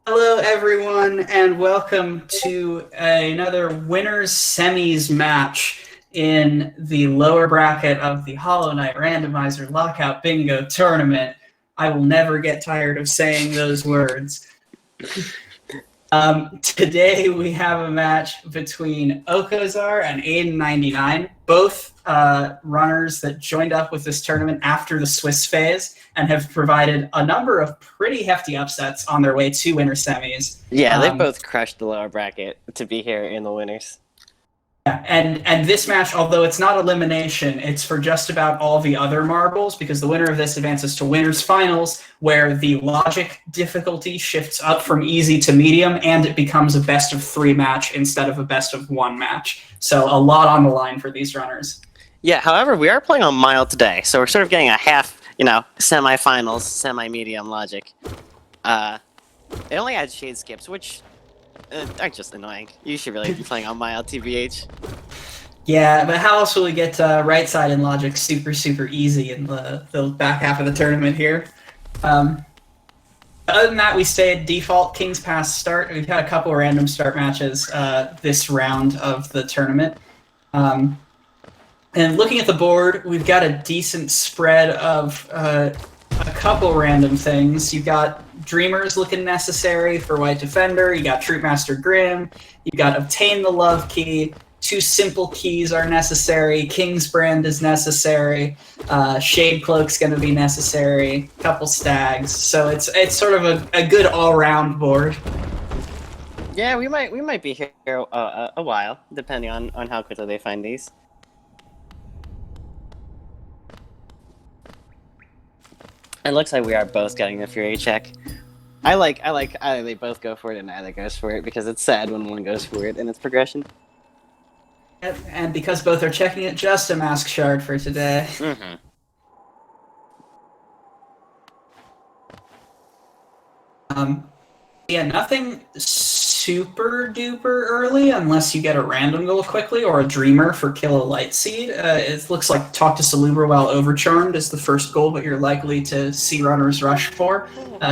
Hello, everyone, and welcome to another winners semis match in the lower bracket of the Hollow Knight Randomizer Lockout Bingo Tournament. I will never get tired of saying those words. Today we have a match between OhkoXar and Adyn99, both runners that joined up with this tournament after the Swiss phase and have provided a number of pretty hefty upsets on their way to winner semis. Yeah, they've both crushed the lower bracket to be here in the winners. And this match, although it's not elimination, it's for just about all the other marbles, because the winner of this advances to winners finals, where the logic difficulty shifts up from easy to medium, and it becomes a best of 3 match instead of a best of 1 match. So a lot on the line for these runners. Yeah, however, we are playing on mild today, so we're sort of getting a half, semi-finals, semi-medium logic. It only adds shade skips, which are just annoying. You should really be playing on mild, TBH. Yeah, but how else will we get right side in logic super easy in the back half of the tournament here? Other than that, we stay at default King's Pass start. We've had a couple of random start matches this round of the tournament. And looking at the board, we've got a decent spread of a couple random things. You've got Dreamers looking necessary for White Defender. You got Troopmaster Grimm. You've got Obtain the Love Key. 2 simple keys are necessary. King's Brand is necessary. Shade Cloak's going to be necessary. Couple stags. So it's sort of a good all-round board. Yeah, we might be here a while, depending on how quickly they find these. It looks like we are both getting the Fury check. I like either they both go for it and either goes for it, because it's sad when one goes for it in its progression. And because both are checking it, just a Mask Shard for today. Mm-hmm. Yeah, nothing super duper early unless you get a random goal quickly or a Dreamer for kill a Light Seed. It looks like Talk to Salubra while Overcharmed is the first goal, but you're likely to see runners rush for.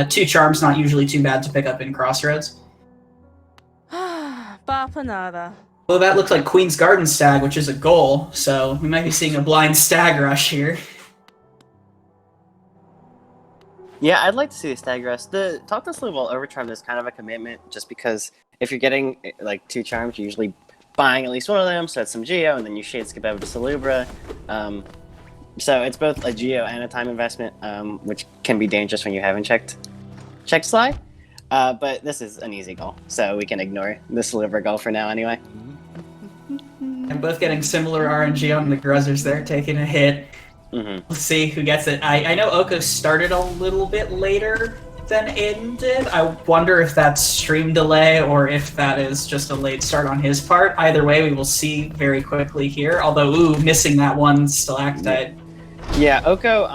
2 charms not usually too bad to pick up in Crossroads. Bapanada. Well, that looks like Queen's Garden Stag, which is a goal, so we might be seeing a blind stag rush here. Yeah, I'd like to see the stag rush. The Talk to Salubra while Overcharmed is kind of a commitment, just because if you're getting like 2 charms, you're usually buying at least one of them, so it's some Geo, and then you shade skip over to Salubra. So it's both a Geo and a time investment, which can be dangerous when you haven't checked Sly. But this is an easy goal, so we can ignore the Salubra goal for now anyway. And both getting similar RNG on the Gruzzers there, taking a hit. Mm-hmm. Let's see who gets it. I know Oko started a little bit later than Adyn did. I wonder if that's stream delay or if that is just a late start on his part. Either way, we will see very quickly here. Although, missing that one stalactite. Yeah, Oko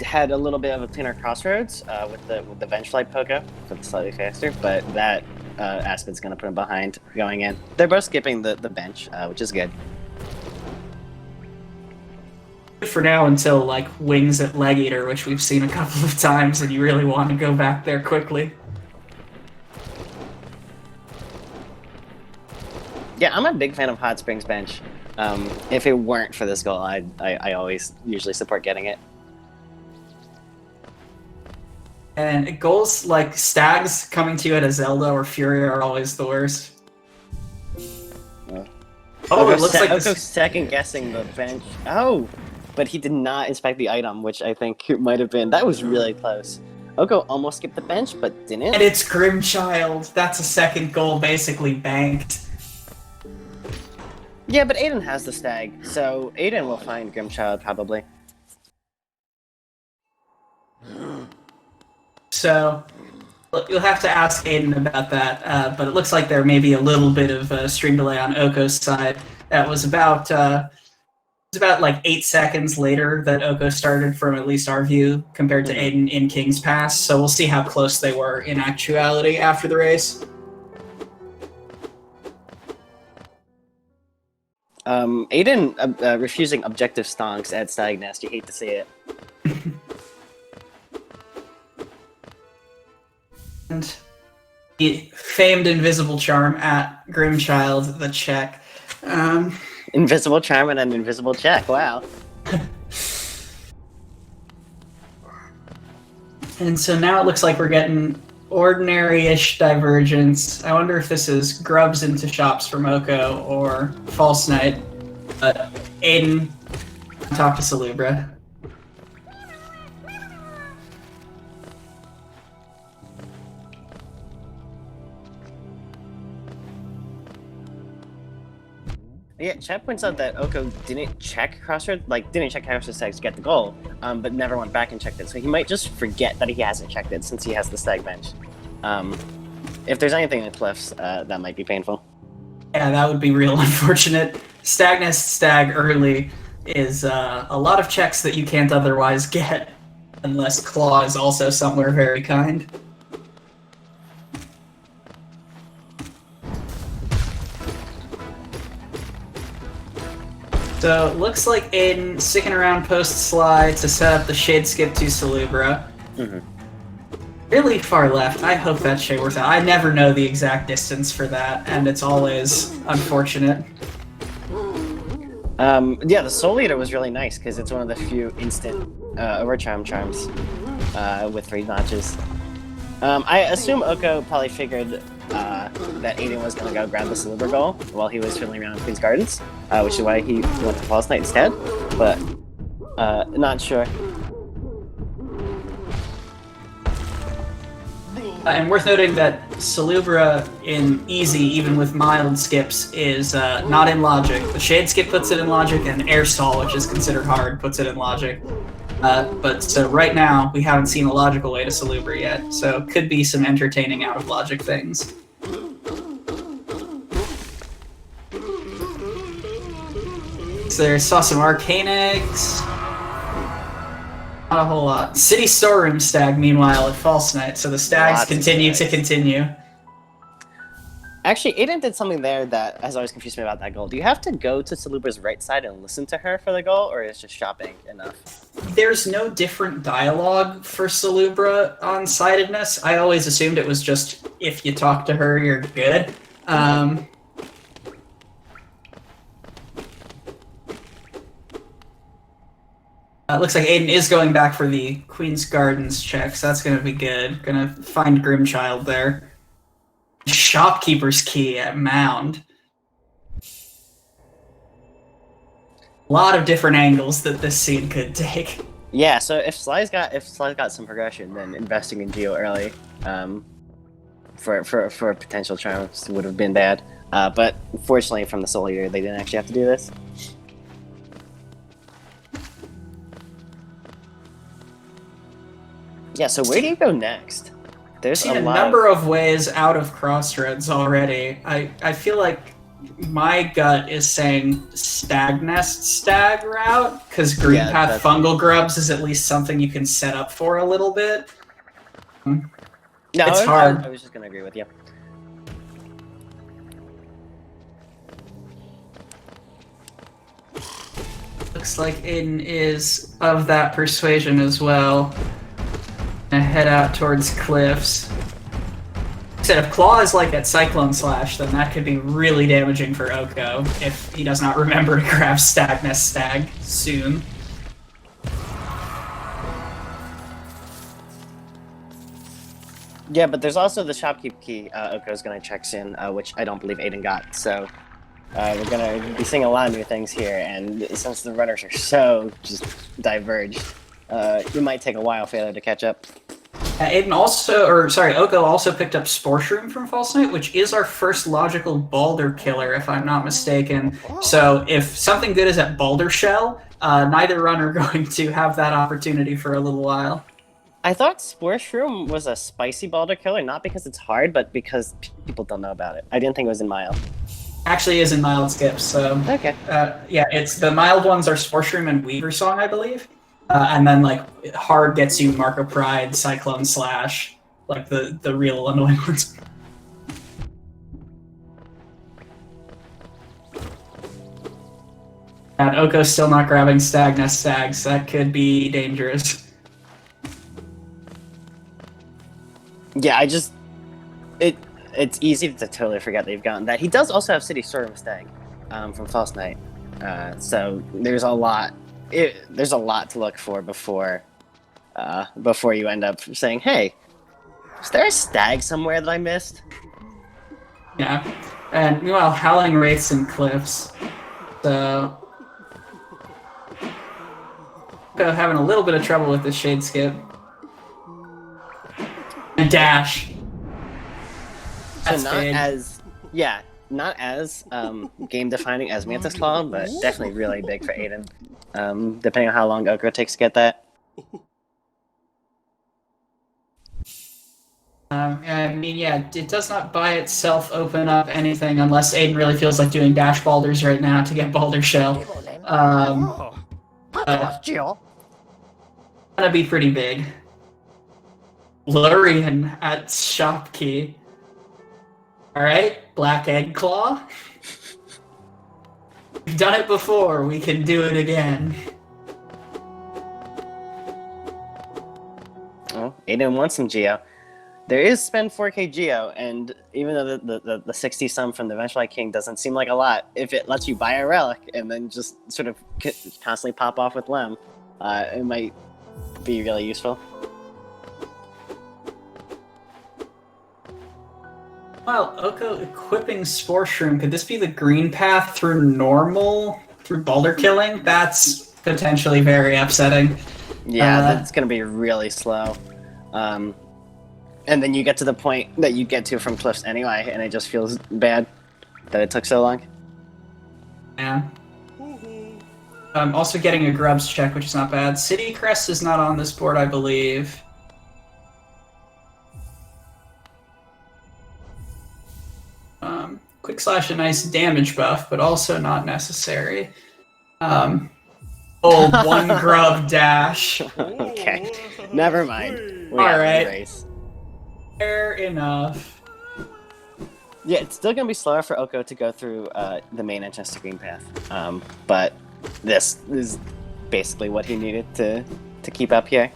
had a little bit of a cleaner Crossroads with the Vengefly Pogo, so it's slightly faster, but that Aspid's going to put him behind going in. They're both skipping the bench, which is good. For now until like Wings at Leg Eater, which we've seen a couple of times, and you really want to go back there quickly. Yeah, I'm a big fan of Hot Springs bench. If it weren't for this goal, I always usually support getting it. And goals like Stags coming to you at a Zelda or Fury are always the worst. Oh, it looks like Oko's second guessing the bench. Oh, but he did not inspect the item, which I think it might have been. That was really close. Oko almost skipped the bench, but didn't. And it's Grimchild. That's a second goal basically banked. Yeah, but Adyn has the stag, so Adyn will find Grimchild probably. So you'll have to ask Adyn about that, but it looks like there may be a little bit of a stream delay on Oko's side. That was about like 8 seconds later that Oko started from at least our view compared to Adyn in King's Pass, so we'll see how close they were in actuality after the race. Adyn refusing objective stonks at Stag Nest, you hate to see it. And The famed invisible charm at Grimchild the check. Invisible charm and an invisible check. Wow. And so now it looks like we're getting ordinary-ish divergence. I wonder if this is grubs into shops from Oko or False Knight. Adyn, talk to Salubra. Yeah, chat points out that Oko didn't check Crossroads tags to get the goal, but never went back and checked it. So he might just forget that he hasn't checked it since he has the stag bench. If there's anything in Cliffs, that might be painful. Yeah, that would be real unfortunate. Stagnest stag early is a lot of checks that you can't otherwise get, unless Claw is also somewhere very kind. So it looks like Adyn sticking around post-slide to set up the Shade Skip to Salubra. Really far left. I hope that shade works out. I never know the exact distance for that, and it's always unfortunate. Yeah, the Soul Eater was really nice because it's one of the few instant overcharm charms with 3 notches. I assume Oko probably figured that Adyn was going to go grab the Salubra goal while he was fiddling around in Queen's Gardens, which is why he went to False Knight instead, but not sure. And worth noting that Salubra in easy, even with mild skips, is not in logic. The Shade Skip puts it in logic, and Air Stall, which is considered hard, puts it in logic. But so right now, we haven't seen a logical way to Salubra yet, so could be some entertaining out of logic things. So there, saw some Arcane Eggs. Not a whole lot. City Storeroom Stag, meanwhile, at False Knight, so the Stags continue to continue. Actually, Adyn did something there that has always confused me about that goal. Do you have to go to Salubra's right side and listen to her for the goal, or is just shopping enough? There's no different dialogue for Salubra on sidedness. I always assumed it was just, if you talk to her, you're good. Looks like Adyn is going back for the Queen's Gardens check, so that's going to be good. Going to find Grimchild there. Shopkeeper's Key at Mound. A lot of different angles that this scene could take. Yeah, so if Sly's got some progression, then investing in Geo early for potential charms would have been bad. But fortunately, from the Soul Eater, they didn't actually have to do this. Yeah, so where do you go next? There's seen a number of ways out of Crossroads already. I feel like my gut is saying Stag Nest Stag route, because Green Path Fungal Grubs is at least something you can set up for a little bit. No, it's hard. I was just going to agree with you. Looks like Adyn is of that persuasion as well. Head out towards Cliffs. Instead, if Claw is like at Cyclone Slash, then that could be really damaging for Oko if he does not remember to grab Stag Nest Stag soon. Yeah, but there's also the Shopkeep Key Oko's going to check soon, which I don't believe Adyn got, so we're going to be seeing a lot of new things here, and since the runners are so just diverged, it might take a while for to catch up. Oko also picked up Spore Shroom from False Knight, which is our first logical Balder killer, if I'm not mistaken. So if something good is at Balder Shell, neither runner going to have that opportunity for a little while. I thought Spore Shroom was a spicy Balder killer, not because it's hard, but because people don't know about it. I didn't think it was in mild. Actually is in mild skips, so... Okay. Yeah, it's the mild ones are Spore Shroom and Weaver Song, I believe. And then, like, hard gets you Marco Pride, Cyclone Slash, like the real annoying ones. And Oko's still not grabbing Stag Nest Stags. That could be dangerous. Yeah, it's easy to totally forget that you've gotten that. He does also have City Sword of Stag from False Knight, so there's a lot. There's a lot to look for before you end up saying, "Hey, is there a stag somewhere that I missed?" Yeah, and meanwhile, Howling Wraiths and Cliffs. So, having a little bit of trouble with this Shade Skip. And Dash. So not as game defining as Mantis Claw, but definitely really big for Adyn. Depending on how long Oko takes to get that. I mean, yeah, it does not by itself open up anything unless Adyn really feels like doing dash balders right now to get Balder Shell. Gonna be pretty big. Lurian at shop key. Alright, Black Egg Claw. We've done it before, we can do it again. Oh, Adyn wants some Geo. There is spend 4k Geo, and even though the 60 sum from the Eventual King doesn't seem like a lot, if it lets you buy a relic and then just sort of constantly pop off with Lem, it might be really useful. Well, Oko equipping Spore Shroom, could this be the green path through normal, through Balder killing? That's potentially very upsetting. Yeah, that's going to be really slow. And then you get to the point that you get to from Cliffs anyway, and it just feels bad that it took so long. Yeah. I'm also getting a Grubs check, which is not bad. City Crest is not on this board, I believe. Quick Slash a nice damage buff, but also not necessary. One Grub dash. Okay, never mind. Alright. Fair enough. Yeah, it's still going to be slower for Oko to go through the main entrance to Green Path. But this is basically what he needed to keep up here.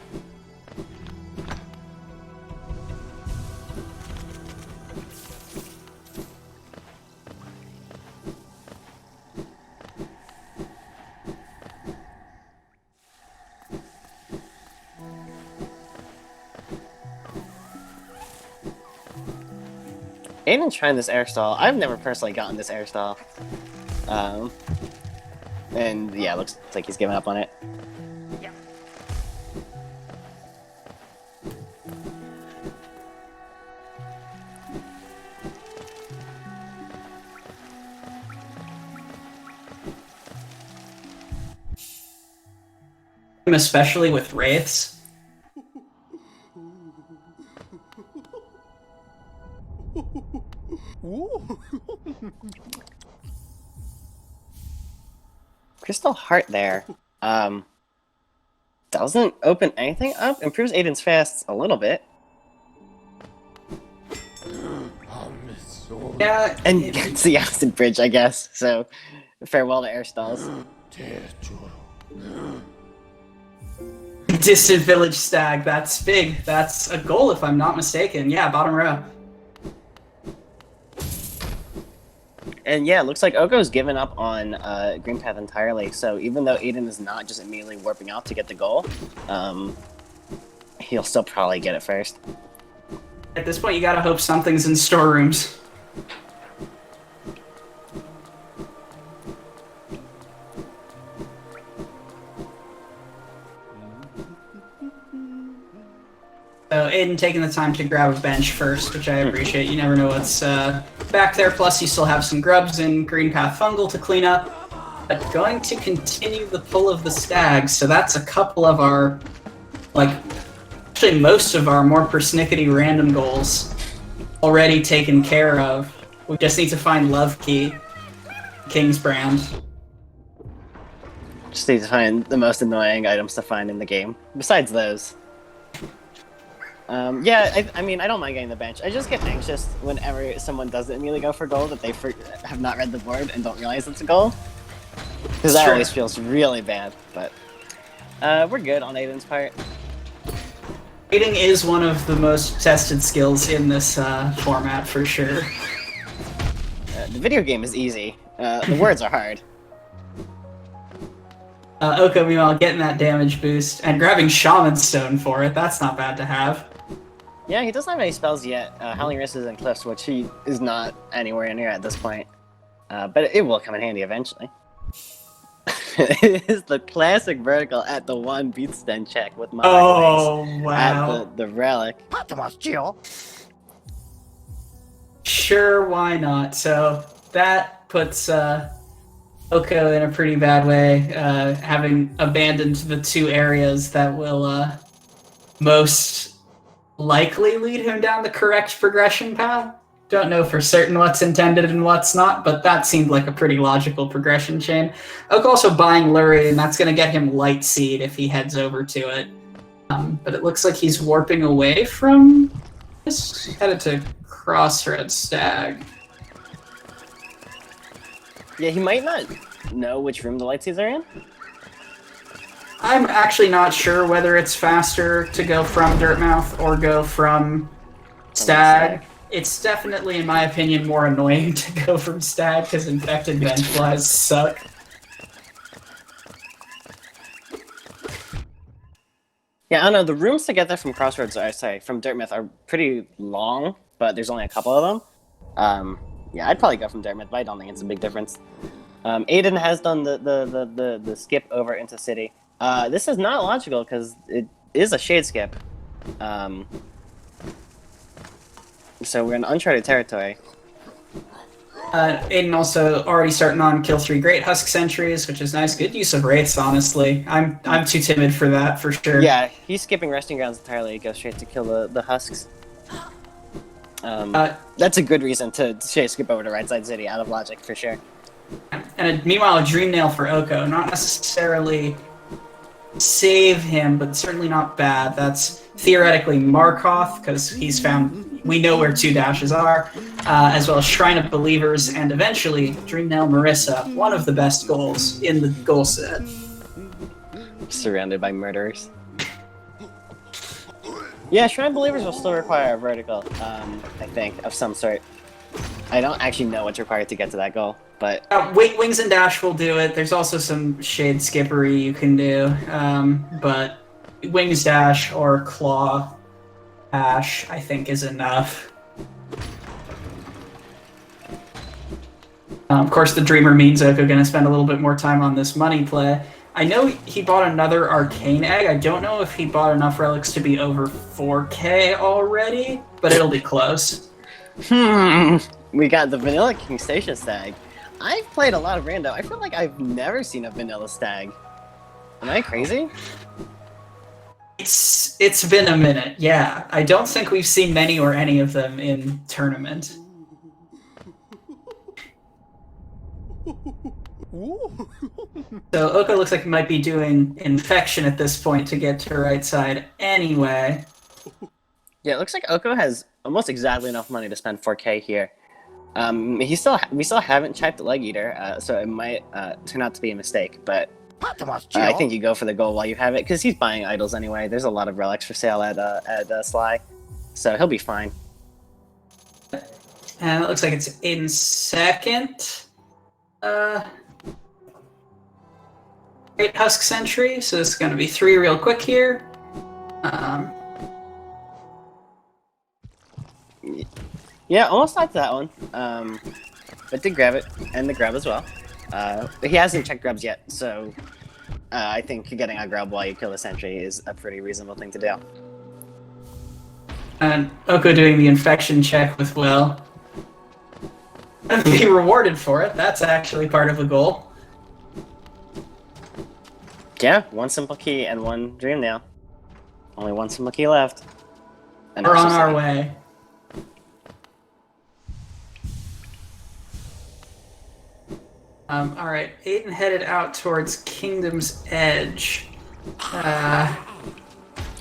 Adyn's trying this air stall. I've never personally gotten this air stall. And yeah, looks like he's giving up on it. Yeah. Especially with Wraiths. Crystal Heart there. Doesn't open anything up. Improves Adyn's fasts a little bit. Yeah, and gets the Acid Bridge, I guess. So, farewell to air stalls. Distant Village Stag, that's big. That's a goal if I'm not mistaken. Yeah, bottom row. And yeah, it looks like Oko's given up on Green Path entirely, so even though Adyn is not just immediately warping out to get the goal, he'll still probably get it first. At this point, you gotta hope something's in storerooms. So Adyn taking the time to grab a bench first, which I appreciate. You never know what's back there. Plus, you still have some grubs and Green Path Fungal to clean up. But going to continue the pull of the stags. So that's a couple of our, actually most of our more persnickety random goals already taken care of. We just need to find Love Key, King's Brand. Just need to find the most annoying items to find in the game. Besides those. Yeah, I mean, I don't mind getting the bench. I just get anxious whenever someone doesn't immediately go for gold that they have not read the board and don't realize it's a goal. Because that always feels really bad, but we're good on Adyn's part. Raiding is one of the most tested skills in this format, for sure. The video game is easy. The words are hard. Oko, meanwhile, getting that damage boost and grabbing Shaman Stone for it. That's not bad to have. Yeah, he doesn't have any spells yet. Howling Risks and Cliffs, which he is not anywhere near at this point. But it will come in handy eventually. It is the classic vertical at the 1 beat sten check with my wow. at the relic. Sure, why not? So that puts Oko in a pretty bad way, having abandoned the 2 areas that will most likely lead him down the correct progression path. Don't know for certain what's intended and what's not, but that seemed like a pretty logical progression chain. Oko also buying Lurie, and that's going to get him Light Seed if he heads over to it. But it looks like he's warping away from this, headed to Crossroads Stag. Yeah, he might not know which room the light seeds are in. I'm actually not sure whether it's faster to go from Dirtmouth or go from Stag. It's definitely, in my opinion, more annoying to go from Stag because infected benchflies suck. Yeah, I don't know. The rooms to get there from Crossroads, from Dirtmouth are pretty long, but there's only a couple of them. Yeah, I'd probably go from Dirtmouth, but I don't think it's a big difference. Adyn has done the skip over into City. This is not logical because it is a shade skip. So we're in uncharted territory. Adyn also already starting on kill 3 Great Husk Sentries, which is nice. Good use of Wraiths, honestly. I'm too timid for that, for sure. Yeah, he's skipping Resting Grounds entirely. He goes straight to kill the Husks. That's a good reason to skip over to Right Side City, out of logic, for sure. And meanwhile, a Dream Nail for Oko. Not necessarily save him, but certainly not bad. That's theoretically Markoth, because he's found... We know where 2 dashes are, as well as Shrine of Believers, and eventually Dream Nail Marissa, one of the best goals in the goal set. Surrounded by murderers. Yeah, Shrine of Believers will still require a vertical, I think, of some sort. I don't actually know what's required to get to that goal, but... Wings and Dash will do it. There's also some Shade Skippery you can do, but Wings, Dash, or Claw Ash, I think, is enough. Of course, the Dreamer means Oko going to spend a little bit more time on this money play. I know he bought another Arcane Egg. I don't know if he bought enough relics to be over 4K already, but it'll be close. We got the Vanilla King Station Stag. I've played a lot of Rando. I feel like I've never seen a Vanilla Stag. Am I crazy? It's been a minute, yeah. I don't think we've seen many or any of them in tournament. So Oko looks like he might be doing Infection at this point to get to right side anyway. Yeah, it looks like Oko has almost exactly enough money to spend 4K here. We still haven't checked the Leg Eater, so it might turn out to be a mistake, but I think you go for the goal while you have it, because he's buying idols anyway. There's a lot of relics for sale at Sly, so he'll be fine. And it looks like it's in second. Great Husk Sentry, so this is going to be 3 real quick here. Yeah, almost like that one, but did grab it, and the grab as well. He hasn't checked grubs yet, so I think getting a grub while you kill a sentry is a pretty reasonable thing to do. And Oko doing the Infection check with Will. And be rewarded for it. That's actually part of the goal. Yeah, 1 simple key and 1 dream nail. Only 1 simple key left. And we're on our way. Alright, Adyn headed out towards Kingdom's Edge.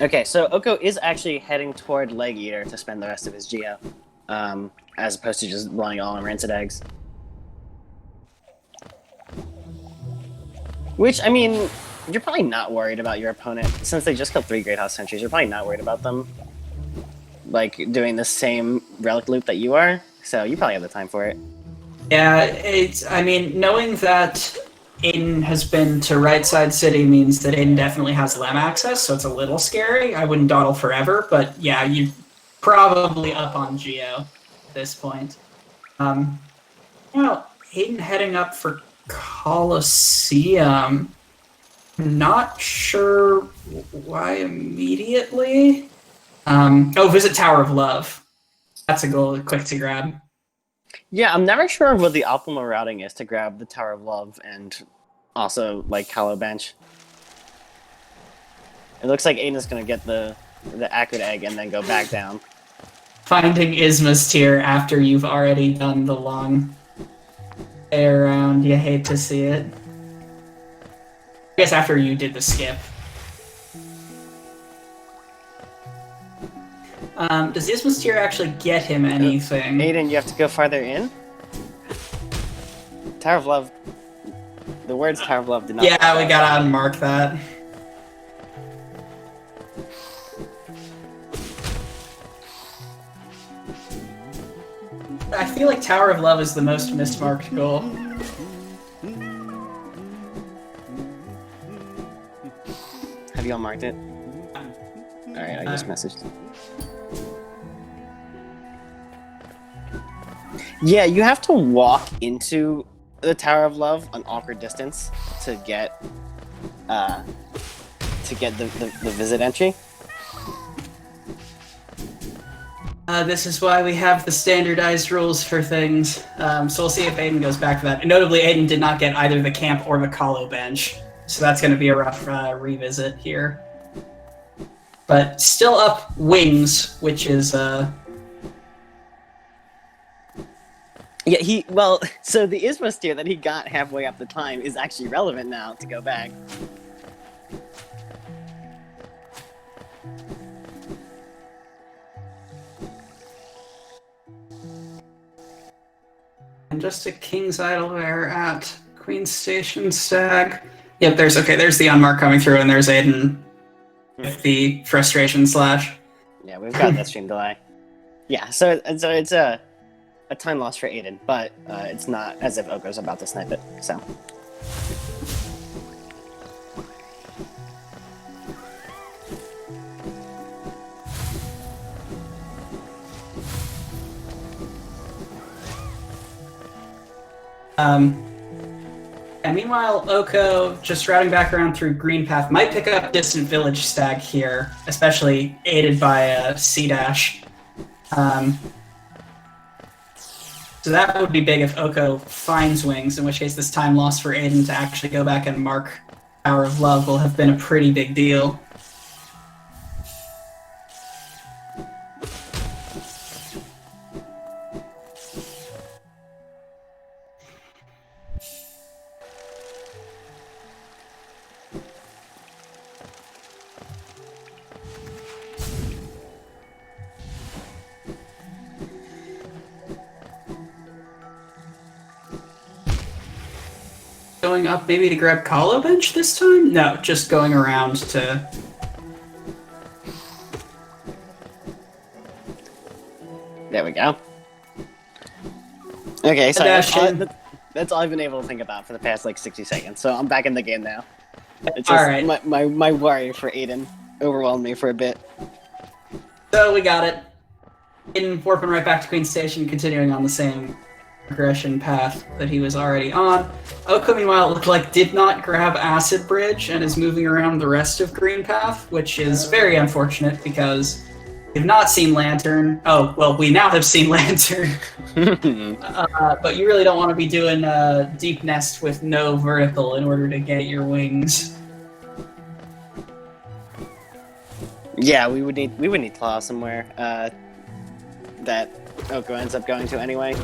Okay, so Oko is actually heading toward Leg Eater to spend the rest of his Geo, as opposed to just relying all on Rancid Eggs. Which, I mean, you're probably not worried about your opponent since they just killed 3 Great House Sentries. You're probably not worried about them like doing the same relic loop that you are. So you probably have the time for it. Yeah, I mean, knowing that Adyn has been to Right Side City means that Adyn definitely has LEM access, so it's a little scary. I wouldn't dawdle forever, but yeah, you're probably up on Geo at this point. Well, Adyn heading up for Coliseum. Not sure why immediately. Visit Tower of Love. That's a goal, quick to grab. Yeah, I'm never sure what the optimal routing is to grab the Tower of Love and also like Hollow Bench. It looks like Adyn is gonna get the Acrid Egg and then go back down. Finding Isma's tier after you've already done the long way around, you hate to see it. I guess after you did the skip. Does Isma's tier actually get him anything? Adyn, you have to go farther in? Tower of Love. The words Tower of Love did not. Yeah, we gotta unmark that. I feel like Tower of Love is the most mismarked goal. Have you all marked it? Alright, I just messaged. Yeah, you have to walk into the Tower of Love an awkward distance to get the visit entry. This is why we have the standardized rules for things. So we'll see if Adyn goes back to that. Notably, Adyn did not get either the camp or the Colo bench, so that's going to be a rough revisit here. But still up wings, which is Yeah, so the Isma steer that he got halfway up the time is actually relevant now to go back. And just a King's Idol there at Queen's Station Stag. Yep, there's the unmark coming through, and there's Adyn with the frustration slash. Yeah, we've got that stream delay. Yeah, so it's a time loss for Adyn, but it's not as if Oko's about to snipe it, so. And meanwhile, Oko, just routing back around through Green Path, might pick up Distant Village Stag here, especially aided by C-Dash. So that would be big if Oko finds wings, in which case this time lost for Adyn to actually go back and mark Tower of Love will have been a pretty big deal. Going up maybe to grab Colo bench this time? No, just going around to... There we go. Okay, so that's all I've been able to think about for the past, 60 seconds, so I'm back in the game now. It's just Alright. My worry for Adyn overwhelmed me for a bit. So we got it. Adyn warping right back to Queen Station, continuing on the same progression path that he was already on. Oko, meanwhile, looked like did not grab Acid Bridge and is moving around the rest of Green Path, which is very unfortunate because we've not seen Lantern. Oh, well, we now have seen Lantern. But you really don't want to be doing Deep Nest with no vertical in order to get your wings. Yeah, we would need Claw somewhere that Oko ends up going to anyway.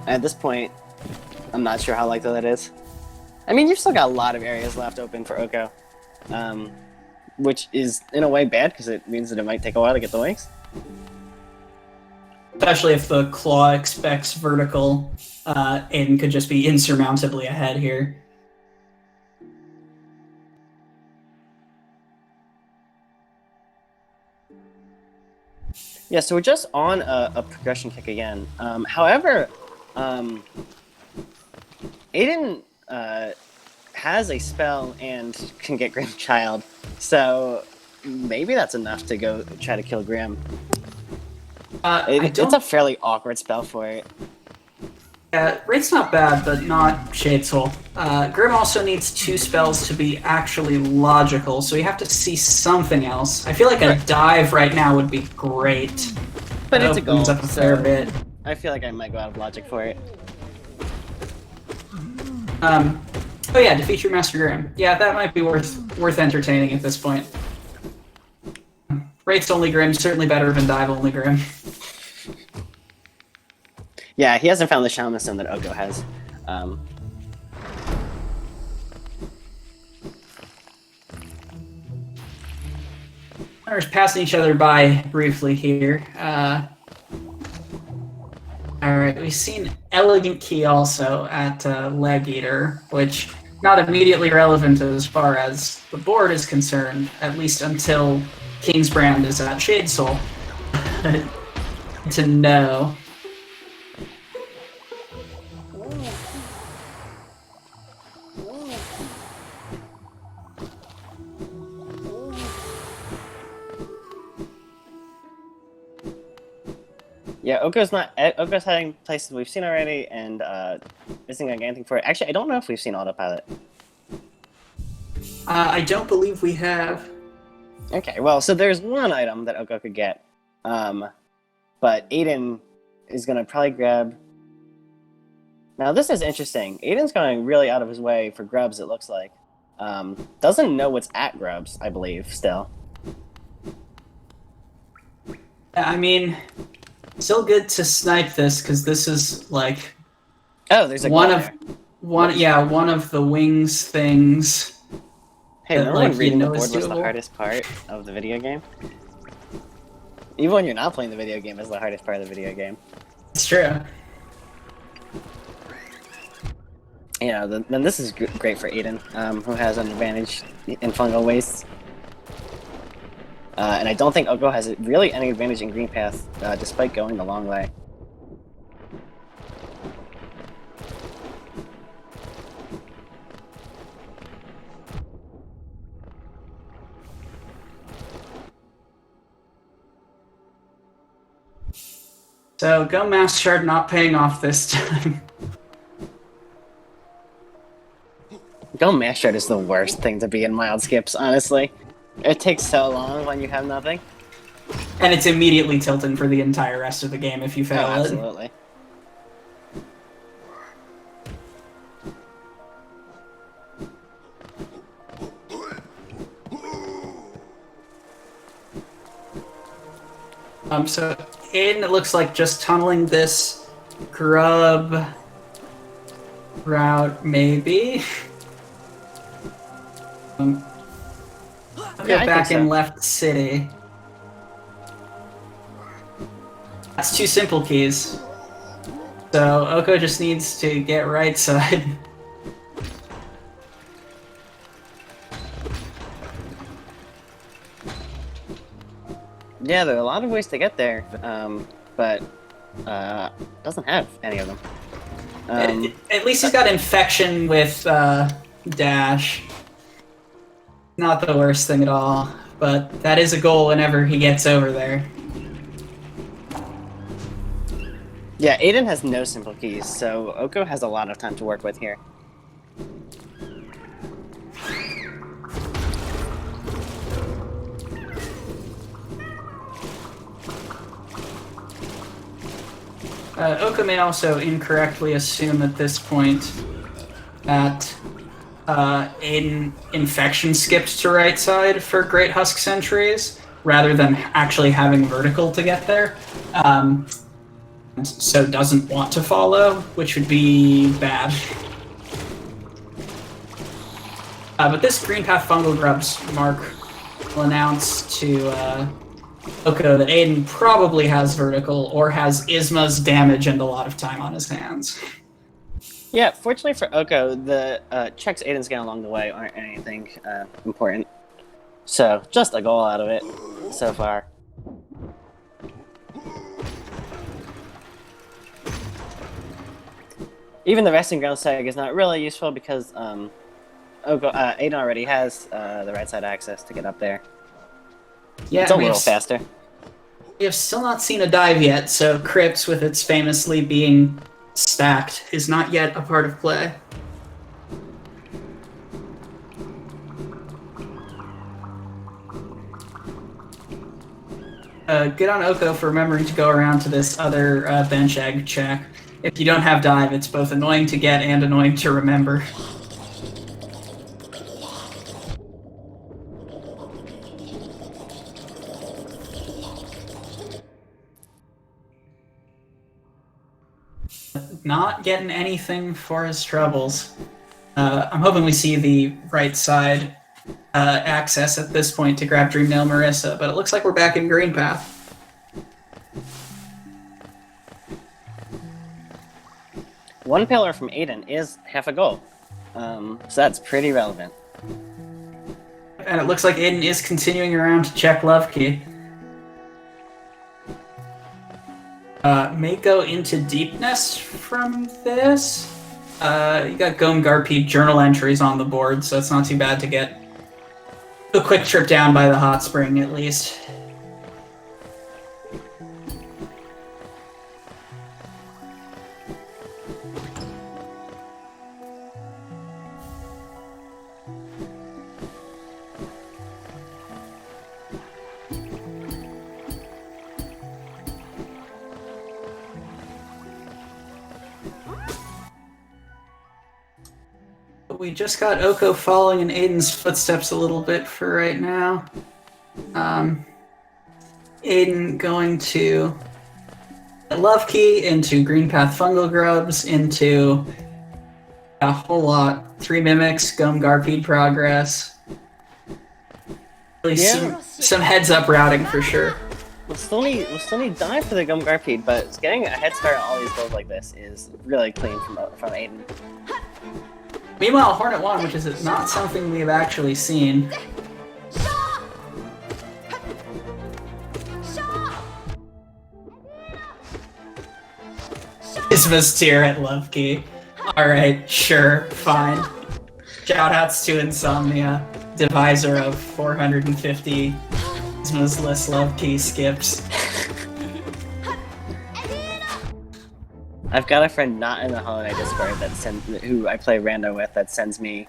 At this point, I'm not sure how likely that is. I mean, you've still got a lot of areas left open for Oko, which is in a way bad because it means that it might take a while to get the wings. Especially if the Claw expects vertical, Adyn could just be insurmountably ahead here. Yeah, so we're just on a progression kick again. However, Adyn has a spell and can get Grim Child, so maybe that's enough to go try to kill Grim. It's a fairly awkward spell for it. Yeah, rate's not bad, but not Shade Soul. Grim also needs 2 spells to be actually logical, so you have to see something else. I feel like a dive right now would be great. But it's a goal, up a fair bit. I feel like I might go out of logic for it. Oh yeah, defeat your Master Grim. Yeah, that might be worth entertaining at this point. Rate's only Grim, certainly better than dive only Grim. Yeah, he hasn't found the Shaman Stone that Oko has. We're passing each other by briefly here. Alright, we've seen Elegant Key also at Leg Eater, which not immediately relevant as far as the board is concerned, at least until King's Brand is at Shade Soul. To know. Yeah, Oko's heading places we've seen already, and isn't gonna get anything for it. Actually, I don't know if we've seen Autopilot. I don't believe we have. Okay, well, so there's one item that Oko could get, but Adyn is gonna probably grab. Now this is interesting. Aiden's going really out of his way for grubs. It looks like doesn't know what's at grubs. I believe still. I mean, still good to snipe this because this is like there's a one of the wings things. Hey, remember when reading the board was the hardest part of the video game? Even when you're not playing the video game, it's the hardest part of the video game. It's true. You know, then this is great for Adyn, who has an advantage in fungal wastes. And I don't think Oko has really any advantage in Green Path, despite going the long way. So, go Mass Shard not paying off this time. Go Mass Shard is the worst thing to be in Mild Skips, honestly. It takes so long when you have nothing. And it's immediately tilting for the entire rest of the game if you fail it. Absolutely. So Adyn, it looks like just tunneling this grub route, maybe. I'll go back in left city. That's 2 simple keys. So Oko just needs to get right side. Yeah, there are a lot of ways to get there, but doesn't have any of them. At least he's got infection with dash. Not the worst thing at all, but that is a goal whenever he gets over there. Yeah, Adyn has no simple keys, so Oko has a lot of time to work with here. Oko may also incorrectly assume at this point that Adyn infection skipped to right side for Great Husk Sentries, rather than actually having vertical to get there. So doesn't want to follow, which would be bad. But this Green Path Fungal Grubs mark will announce to Oko that Adyn probably has vertical or has Isma's damage and a lot of time on his hands. Yeah, fortunately for Oko, the checks Aiden's getting along the way aren't anything important. So, just a goal out of it so far. Even the resting ground stag is not really useful because Adyn already has the right side access to get up there. Yeah, It's a little faster. We have still not seen a dive yet, so Crypts, with its famously being stacked, is not yet a part of play. Good on Oko for remembering to go around to this other bench egg check. If you don't have dive, it's both annoying to get and annoying to remember. Not getting anything for his troubles. I'm hoping we see the right side access at this point to grab Dreamnail Marissa, but it looks like we're back in green path. One pillar from Adyn is half a goal, so that's pretty relevant. And it looks like Adyn is continuing around to check Love Key. May go into Deepness from this. You got Gom Garpy journal entries on the board, so it's not too bad to get a quick trip down by the hot spring, at least. We just got Oko following in Adyn's footsteps a little bit for right now. Adyn going to Love Key, into Green Path Fungal Grubs, into a whole lot. 3 Mimics, Gum Garpede progress. Really some heads-up routing for sure. We'll still need dive for the Gum Garpede, but getting a head start on all these builds like this is really clean from Adyn. Meanwhile, Hornet 1, which is not something we've actually seen. Isma's tier at Love Key. Alright, sure, fine. Shoutouts to Insomnia, deviser of 450 Isma's list Love Key skips. I've got a friend not in the Hollow Knight Discord who I play rando with that sends me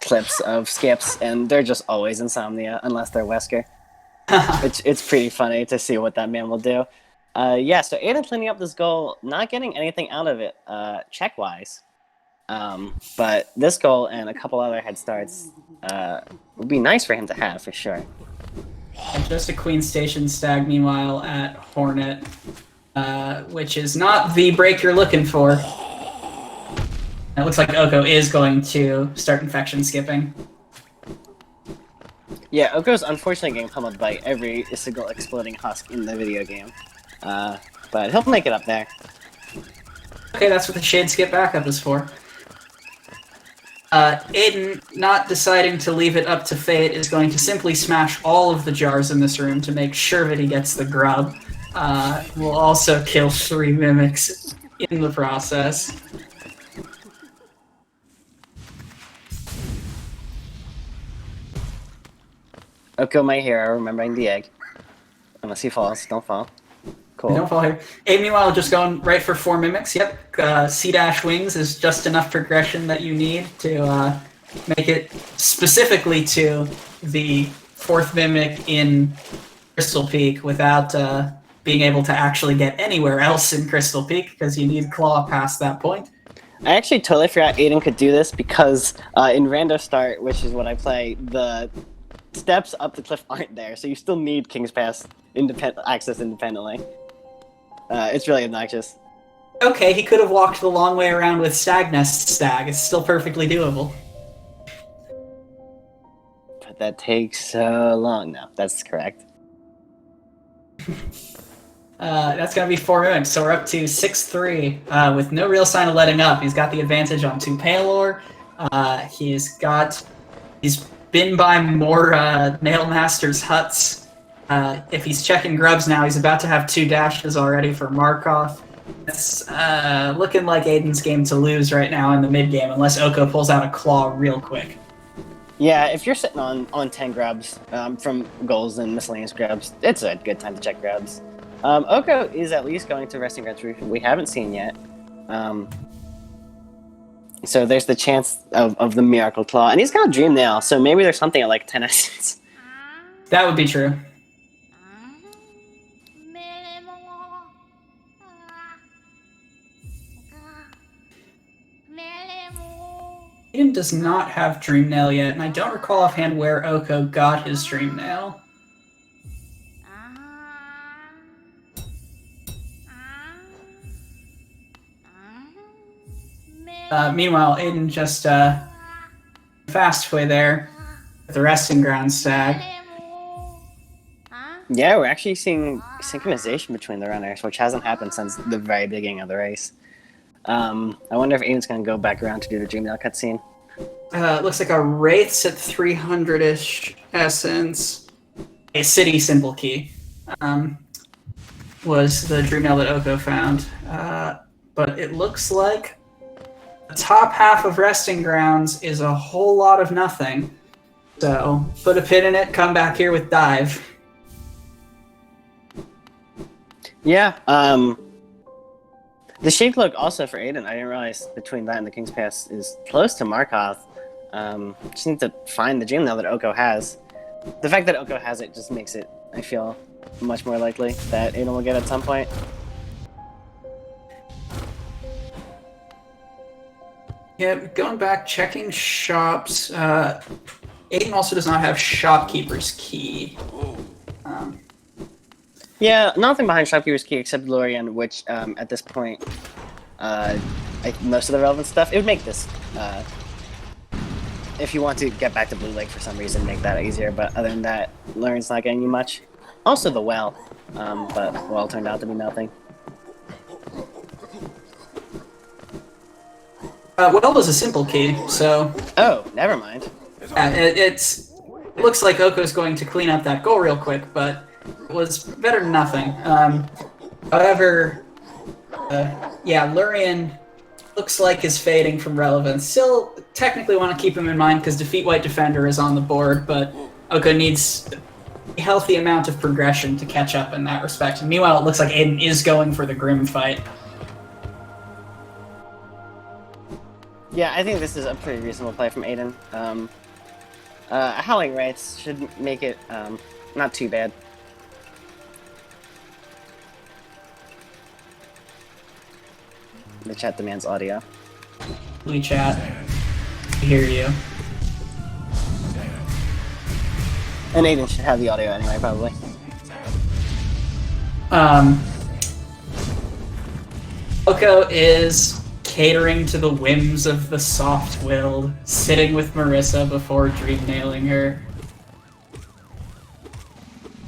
clips of skips, and they're just always Insomnia, unless they're Wesker. It's pretty funny to see what that man will do. Yeah, so Adyn cleaning up this goal, not getting anything out of it check-wise. But this goal and a couple other head starts would be nice for him to have, for sure. And just a Queen Station Stag, meanwhile, at Hornet. Which is not the break you're looking for. It looks like Oko is going to start infection skipping. Yeah, Oko's unfortunately getting pummeled by every single exploding husk in the video game. But he'll make it up there. Okay, that's what the Shade Skip backup is for. Adyn, not deciding to leave it up to fate, is going to simply smash all of the jars in this room to make sure that he gets the grub. We'll also kill 3 Mimics in the process. Oko my hero, remembering the egg. Unless he falls, don't fall. Cool. Don't fall here. Abe, meanwhile, just going right for 4 Mimics. Yep, C-Dash Wings is just enough progression that you need to make it specifically to the 4th Mimic in Crystal Peak without being able to actually get anywhere else in Crystal Peak, because you need Claw past that point. I actually totally forgot Adyn could do this, because in Rando Start, which is what I play, the steps up the cliff aren't there, so you still need King's Pass access independently. It's really obnoxious. Okay, he could have walked the long way around with Stag Nest Stag. It's still perfectly doable. But that takes so long. No, that's correct. That's going to be 4 Mimics, so we're up to 6-3 with no real sign of letting up. He's got the advantage on 2 Palor. He's been by more Nail Masters huts. If he's checking grubs now, he's about to have 2 dashes already for Markov. It's looking like Adyn's game to lose right now in the mid game, unless Oko pulls out a claw real quick. Yeah, if you're sitting on 10 grabs from goals and miscellaneous grabs, it's a good time to check grabs. Oko is at least going to resting grabs we haven't seen yet. So there's the chance of the Miracle Claw. And he's got a Dream Nail, so maybe there's something at like 10 essence. That would be true. Adyn does not have Dream Nail yet, and I don't recall offhand where Oko got his Dream Nail. Meanwhile, Adyn just fast way there with the resting ground stag. Yeah, we're actually seeing synchronization between the runners, which hasn't happened since the very beginning of the race. I wonder if Adyn's going to go back around to do the Dream Nail cutscene. Looks like a Wraith's at 300-ish essence. A City Simple Key was the Dream Nail that Oko found. But it looks like the top half of Resting Grounds is a whole lot of nothing. So, put a pin in it, come back here with Dive. Yeah, the Shade Cloak also for Adyn, I didn't realize between that and the King's Pass is close to Markoth. Just need to find the Dream Nail that Oko has. The fact that Oko has it just makes it, I feel, much more likely that Adyn will get at some point. Yeah, going back, checking shops. Adyn also does not have Shopkeeper's Key. Yeah, nothing behind Shopkeeper's Key except Lorien, which at this point, most of the relevant stuff, it would make this, if you want to get back to Blue Lake for some reason, make that easier, but other than that, Lorien's not getting you much. Also the Well, but Well turned out to be nothing. Well was a simple key, so... Oh, never mind. It looks like Oko's going to clean up that goal real quick, but it was better than nothing. However, yeah, Lorien looks like is fading from relevance. Still, technically want to keep him in mind because Defeat White Defender is on the board, but Oko needs a healthy amount of progression to catch up in that respect. And meanwhile, it looks like Adyn is going for the Grim fight. Yeah, I think this is a pretty reasonable play from Adyn. Howling Wraiths should make it not too bad. The chat demands audio. We chat. We hear you. And Adyn should have the audio anyway, probably. Oko is catering to the whims of the soft-willed, sitting with Marissa before dream-nailing her.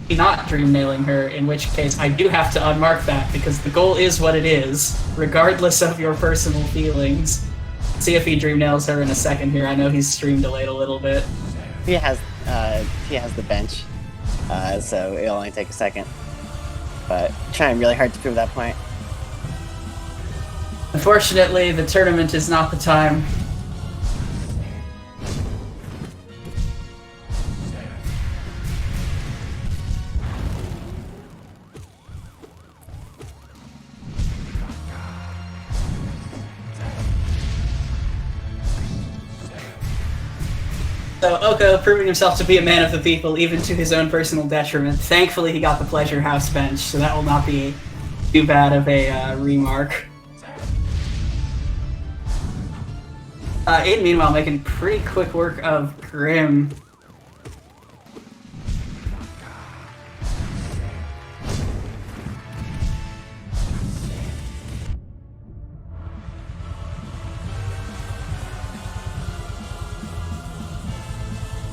Not dream-nailing her, in which case I do have to unmark that, because the goal is what it is, regardless of your personal feelings. See if he dream-nails her in a second here. I know he's stream delayed a little bit. He has the bench, so it'll only take a second. But trying really hard to prove that point. Unfortunately, the tournament is not the time. So Oko proving himself to be a man of the people, even to his own personal detriment. Thankfully, he got the Pleasure House bench, so that will not be too bad of a remark. Adyn, meanwhile, making pretty quick work of Grim.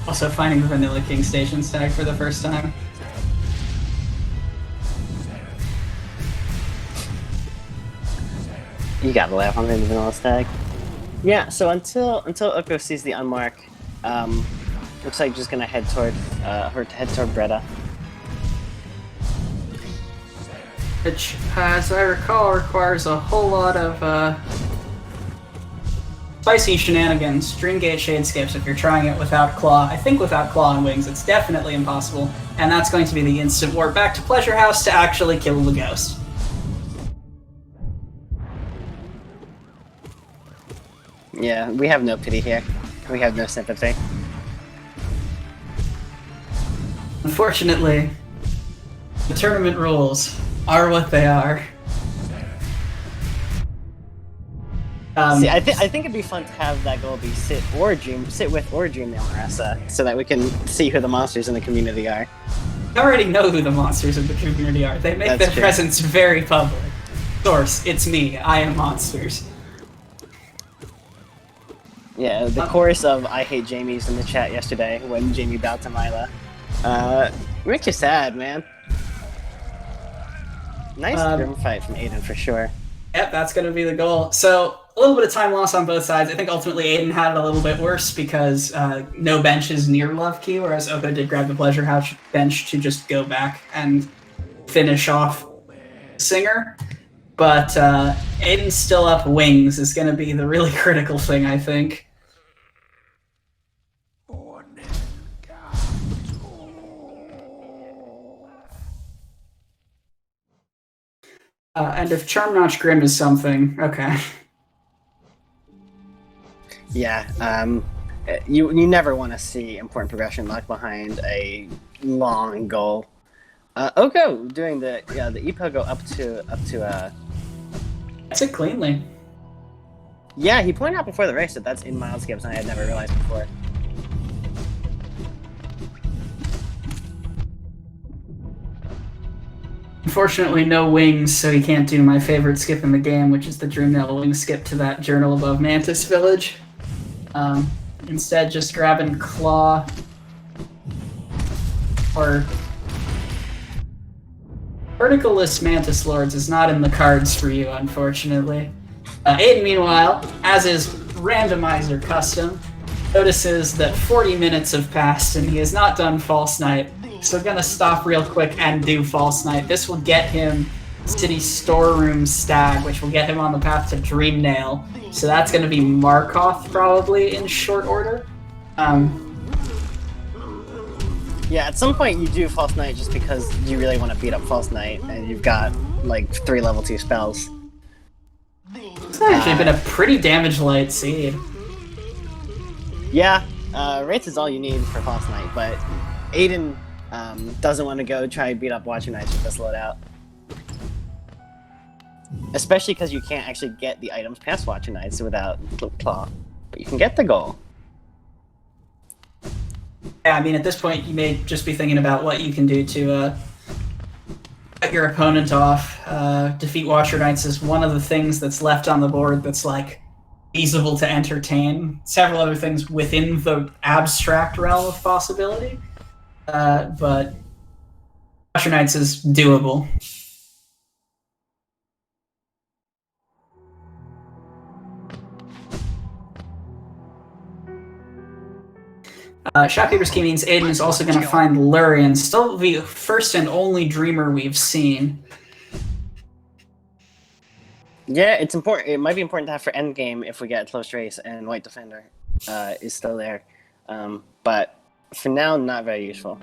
Also finding the Vanilla King station tag for the first time. You gotta laugh on the vanilla stag. Yeah, so until Oko sees the unmark, looks like just gonna head toward Bretta. which, as I recall, requires a whole lot of spicy shenanigans. Dreamgate shade skips if you're trying it without claw. I think without claw and wings, it's definitely impossible, and that's going to be the instant warp back to Pleasure House to actually kill the ghost. Yeah, we have no pity here. We have no sympathy. Unfortunately, the tournament rules are what they are. See, I think it'd be fun to have that goal be sit with or Dream Nail Marissa, so that we can see who the monsters in the community are. I already know who the monsters in the community are. They make That's their true. presence very public. Source, it's me. I am monsters. Yeah, the chorus of I Hate Jamie's in the chat yesterday when Jamie bowed to Mila. Makes you sad, man. Nice grim fight from Adyn for sure. Yep, that's going to be the goal. So, a little bit of time loss on both sides. I think ultimately Adyn had it a little bit worse because no bench is near Love Key, whereas Oko did grab the Pleasure House bench to just go back and finish off Singer. But Adyn's still up wings is going to be the really critical thing, I think. And if Charm Notch Grim is something, okay. Yeah, you never want to see important progression locked behind a long goal. Oko doing the Epo go up to That's it cleanly. Yeah, he pointed out before the race that that's in mild skips, and I had never realized before. Unfortunately, no wings, so he can't do my favorite skip in the game, which is the Dreamnail wing skip to that journal above Mantis Village. Instead, just grabbing Claw or Verticalless Mantis Lords is not in the cards for you, unfortunately. Adyn, meanwhile, as is Randomizer custom, notices that 40 minutes have passed and he has not done False Night. So we're gonna stop real quick and do False Night. This will get him City Storeroom Stag, which will get him on the path to Dreamnail. So that's gonna be Markoth probably in short order. Yeah, at some point you do False Night just because you really want to beat up False Night, and you've got like 3 level 2 spells. It's actually been a pretty damage light seed. Yeah, Wraith is all you need for False Night, but Adyn doesn't want to go try and beat up Watcher Knights with this loadout. Especially because you can't actually get the items past Watcher Knights without Flip Claw. But you can get the goal. Yeah, I mean, at this point, you may just be thinking about what you can do to cut your opponent off. Defeat Watcher Knights is one of the things that's left on the board that's, like, feasible to entertain. Several other things within the abstract realm of possibility. But Watcher Knights is doable. Shopkeeper's Key means Adyn is also going to find Lurian, still the first and only Dreamer we've seen. Yeah, it's important. It might be important to have for endgame if we get a close race and White Defender is still there. But for now, not very useful.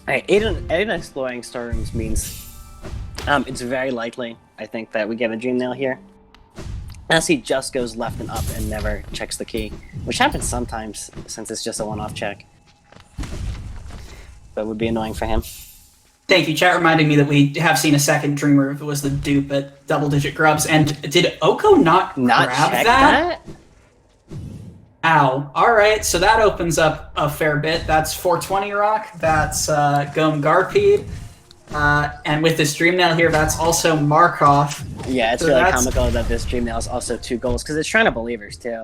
Alright, Adyn exploring storerooms means it's very likely, I think, that we get a Dreamnail here. As he just goes left and up and never checks the key, which happens sometimes since it's just a one-off check. But would be annoying for him. Thank you. Chat reminding me that we have seen a second Dreamer if it was the dupe at double-digit grubs. And did Oko not grab check that? Ow. Alright, so that opens up a fair bit. That's 420 Rock, that's Gom Garpede. And with this Dreamnail here, that's also Markoth. Yeah, it's so really comical that this Dreamnail is also 2 goals, because it's trying to believers too.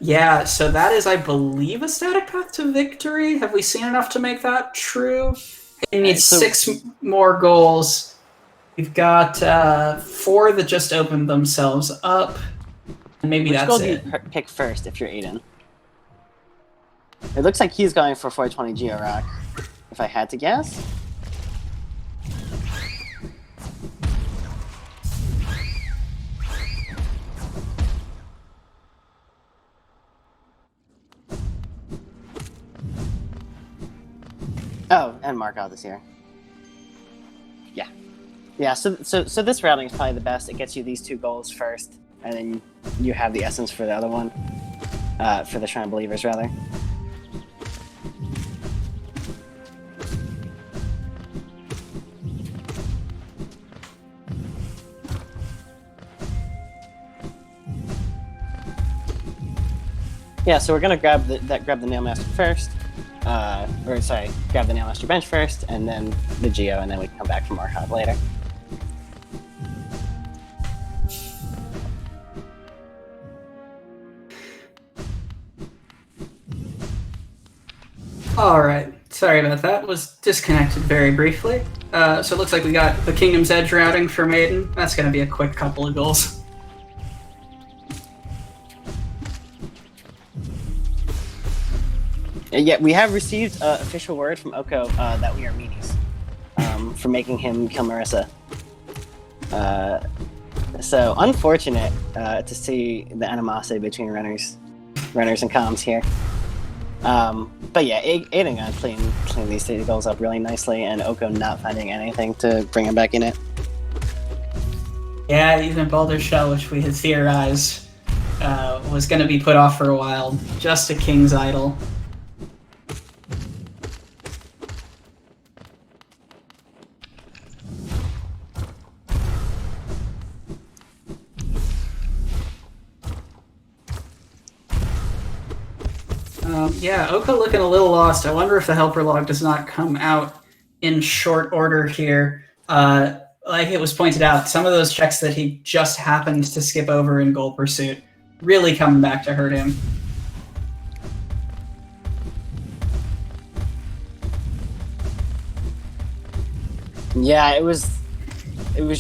Yeah, so that is, I believe, a static path to victory. Have we seen enough to make that true? It needs 6 more goals. We've got 4 that just opened themselves up. And maybe Which that's gold do it. you pick first if you're Adyn? It looks like he's going for 420 Geo Rock, if I had to guess. Oh, and Markoff is here. Yeah. Yeah, so this routing is probably the best. It gets you these 2 goals first, and then you have the essence for the other one. For the Shrine of Believers, rather. Yeah, so we're gonna grab the Nailmaster first. Or sorry, grab the Nailmaster bench first, and then the Geo, and then we can come back for Markoff later. Alright, sorry about that. Was disconnected very briefly. So it looks like we got the Kingdom's Edge routing for Maiden. That's going to be a quick couple of goals. Yeah, we have received official word from Oko that we are meanies for making him kill Marissa. So unfortunate to see the animosity between runners and comms here. But yeah, Adyn got clean these 3 goals up really nicely, and Oko not finding anything to bring him back in it. Yeah, even Baldur's Shell, which we had theorized was going to be put off for a while, just a King's Idol. Yeah, Oko looking a little lost. I wonder if the helper log does not come out in short order here. Like it was pointed out, some of those checks that he just happened to skip over in Goal Pursuit really coming back to hurt him. Yeah, it was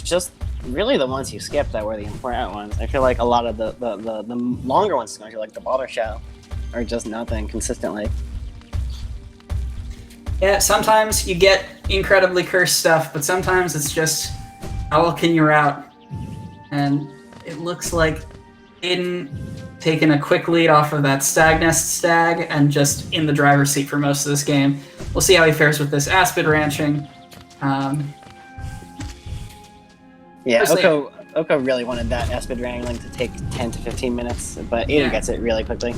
just really the ones you skipped that were the important ones. I feel like a lot of the longer ones, like the Baldur Shell, are just nothing consistently. Yeah, sometimes you get incredibly cursed stuff, but sometimes it's just, how well can you route? And it looks like Adyn taking a quick lead off of that Stag Nest Stag and just in the driver's seat for most of this game. We'll see how he fares with this Aspid ranching. Yeah, Oko really wanted that Aspid wrangling to take 10 to 15 minutes, but Adyn gets it really quickly.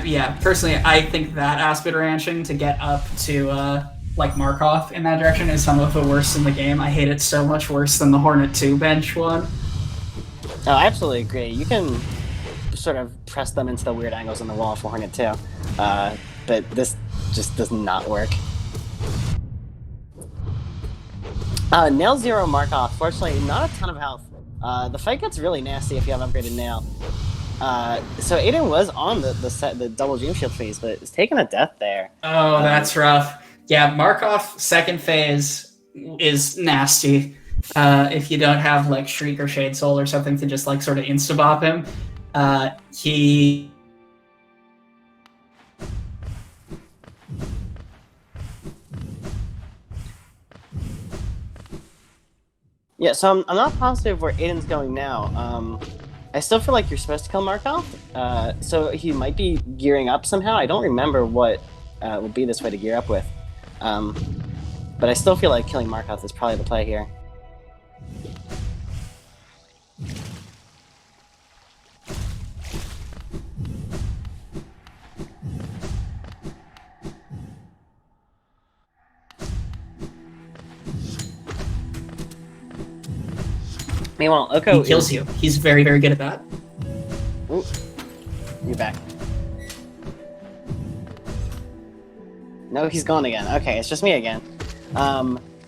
Yeah, personally, I think that Aspid ranching to get up to like Markoff in that direction is some of the worst in the game. I hate it so much worse than the Hornet 2 bench one. Oh, I absolutely agree. You can sort of press them into the weird angles on the wall for Hornet 2, but this just does not work. Nail 0 Markoff, fortunately, not a ton of health. The fight gets really nasty if you have upgraded Nail. So Adyn was on the double Dream Shield phase, but it's taken a death there. Oh, that's rough. Yeah, Markoff second phase is nasty. If you don't have like Shriek or Shade Soul or something to just like sort of insta-bop him, he... Yeah, so I'm not positive where Adyn's going now. I still feel like you're supposed to kill Markoff, so he might be gearing up somehow. I don't remember what would be this way to gear up with. But I still feel like killing Markoff is probably the play here. Meanwhile, Oko He kills you. He's very, very good at that. Ooh, you're back. No, he's gone again. Okay, it's just me again.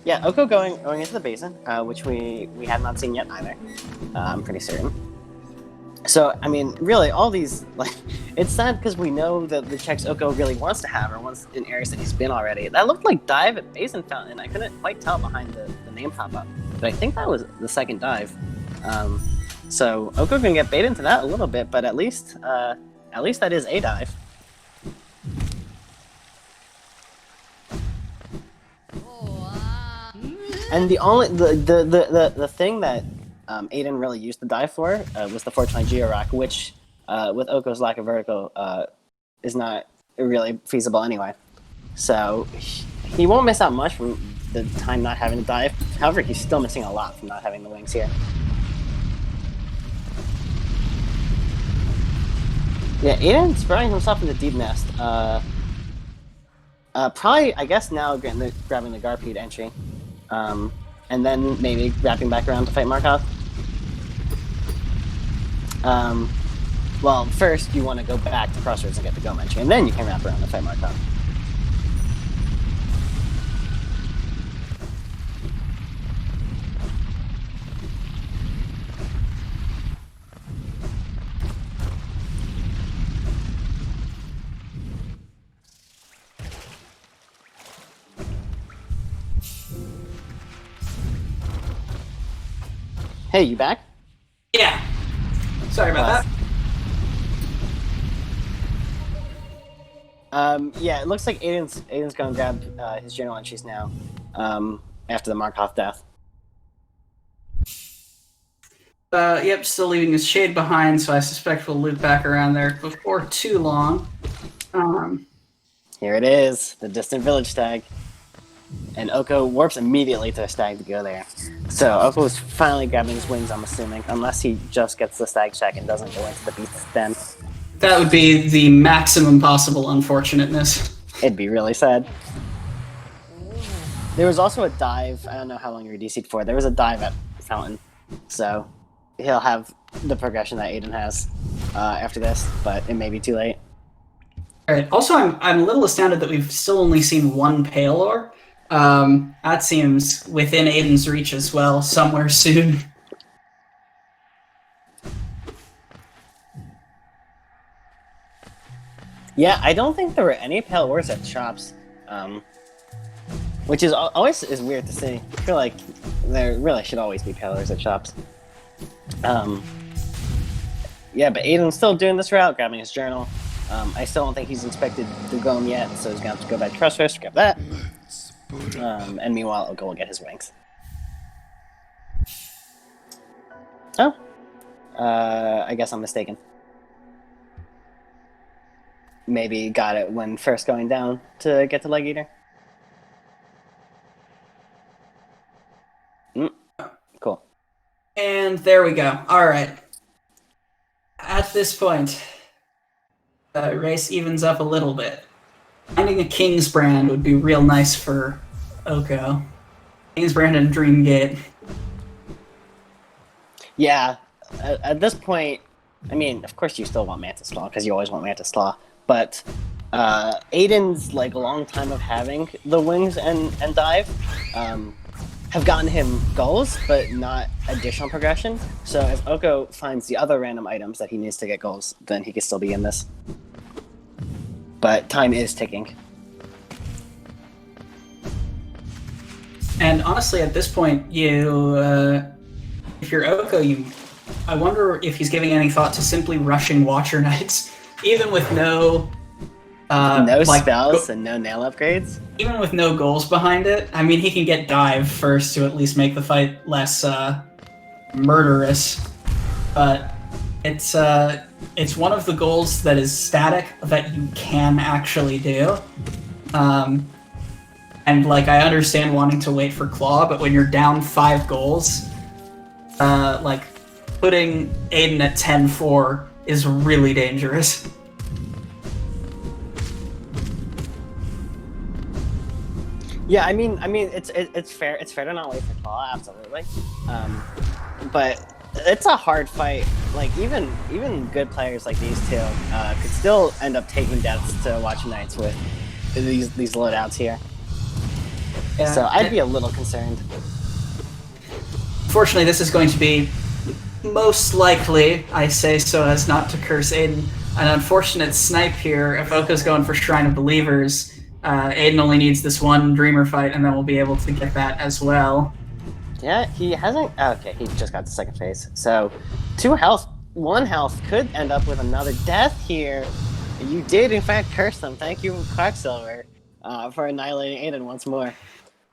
Yeah, Oko going into the basin, which we have not seen yet either. I'm pretty certain. So, I mean, really, all these, like, it's sad because we know that the checks Oko really wants to have are ones in areas that he's been already. That looked like dive at Basin Fountain. I couldn't quite tell behind the name pop-up, but I think that was the second dive. So Oko can get bait into that a little bit, but at least that is a dive. And the thing that Adyn really used the dive for was the 420 Geo-Rock, which with Oko's lack of vertical is not really feasible anyway. So he won't miss out much from the time not having to dive. However, he's still missing a lot from not having the wings here. Yeah, Adyn's throwing himself into deep nest. Probably, I guess now grabbing the Garpede entry. And then maybe wrapping back around to fight Markov. Well, first you want to go back to Crossroads and get the Go entry, and then you can wrap around to fight Markov. Hey, you back? Yeah. Sorry about that. Yeah, it looks like Adyn's gonna grab his journal entries now. After the Markov death. Yep, still leaving his shade behind, so I suspect we'll loop back around there before too long. Here it is, the distant village stag. And Oko warps immediately to a stag to go there. So Oko is finally grabbing his wings, I'm assuming, unless he just gets the stag check and doesn't go into the beast's den. That would be the maximum possible unfortunateness. It'd be really sad. There was also a dive, I don't know how long you were DC'd for, there was a dive at Fountain. So he'll have the progression that Adyn has after this, but it may be too late. Alright, also I'm a little astounded that we've still only seen one Palor. That seems within Adyn's reach as well, somewhere soon. Yeah, I don't think there were any Palors at shops, which is always weird to see. I feel like there really should always be Palors at shops. Yeah, but Adyn's still doing this route, grabbing his journal. I still don't think he's inspected the Gome yet, so he's gonna have to go back to Crossroads to grab that. And meanwhile, Oko will get his wings. Oh. I guess I'm mistaken. Maybe got it when first going down to get to Leg Eater. Cool. And there we go. Alright. At this point, the race evens up a little bit. Finding a King's Brand would be real nice for Oko. King's Brand and Dreamgate. Yeah, at this point, I mean, of course you still want Mantis Law, because you always want Mantis Law, but Adyn's like a long time of having the wings and dive have gotten him goals, but not additional progression. So if Oko finds the other random items that he needs to get goals, then he can still be in this. But time is ticking. And honestly, at this point, if you're Oko, I wonder if he's giving any thought to simply rushing Watcher Knights, even with no spells and no nail upgrades. Even with no goals behind it. I mean, he can get dive first to at least make the fight less murderous, but it's one of the goals that is static that you can actually do. And like, I understand wanting to wait for Claw, but when you're down 5 goals, like putting Adyn at 10-4 is really dangerous. Yeah, I mean, it's fair. It's fair to not wait for Claw, absolutely. But it's a hard fight. Like even good players like these two could still end up taking deaths to Watcher Knights with these loadouts here. Yeah, so I'd be a little concerned. Fortunately, this is going to be most likely, I say so as not to curse Adyn, an unfortunate snipe here. If Oko's going for Shrine of Believers, Adyn only needs this one Dreamer fight, and then we'll be able to get that as well. Yeah, he hasn't. Okay, he just got to second phase. So, 2 health, 1 health could end up with another death here. You did, in fact, curse them. Thank you, Quacksilver, for annihilating Adyn once more.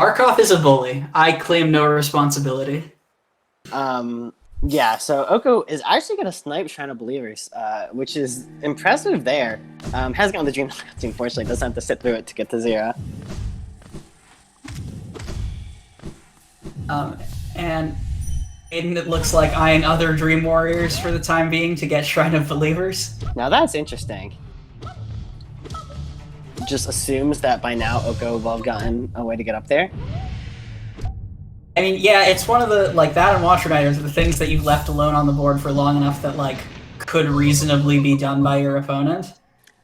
Markov is a bully. I claim no responsibility. Yeah, so Oko is actually going to snipe Shrine of Believers, which is impressive there. Hasn't gotten the Dream Lockout, unfortunately, doesn't have to sit through it to get to 0. And Adyn, it looks like eyeing other Dream Warriors for the time being to get Shrine of Believers. Now that's interesting. Just assumes that by now Oko will have gotten a way to get up there. I mean, yeah, it's one of the, like, that and Watcher Knight are the things that you've left alone on the board for long enough that, like, could reasonably be done by your opponent.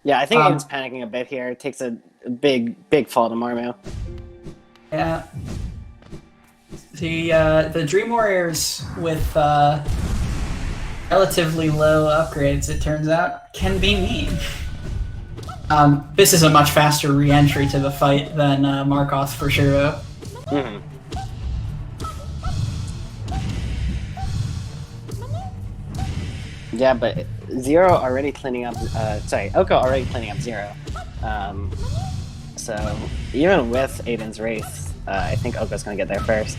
Yeah, I think Adyn's panicking a bit here. It takes a big fall to Marmu. Yeah. The Dream Warriors with relatively low upgrades, it turns out, can be mean. This is a much faster re-entry to the fight than Markov for sure. Mm-hmm. Yeah, but Oko already cleaning up 0. So even with Adyn's Wraith, I think Oko's gonna get there first.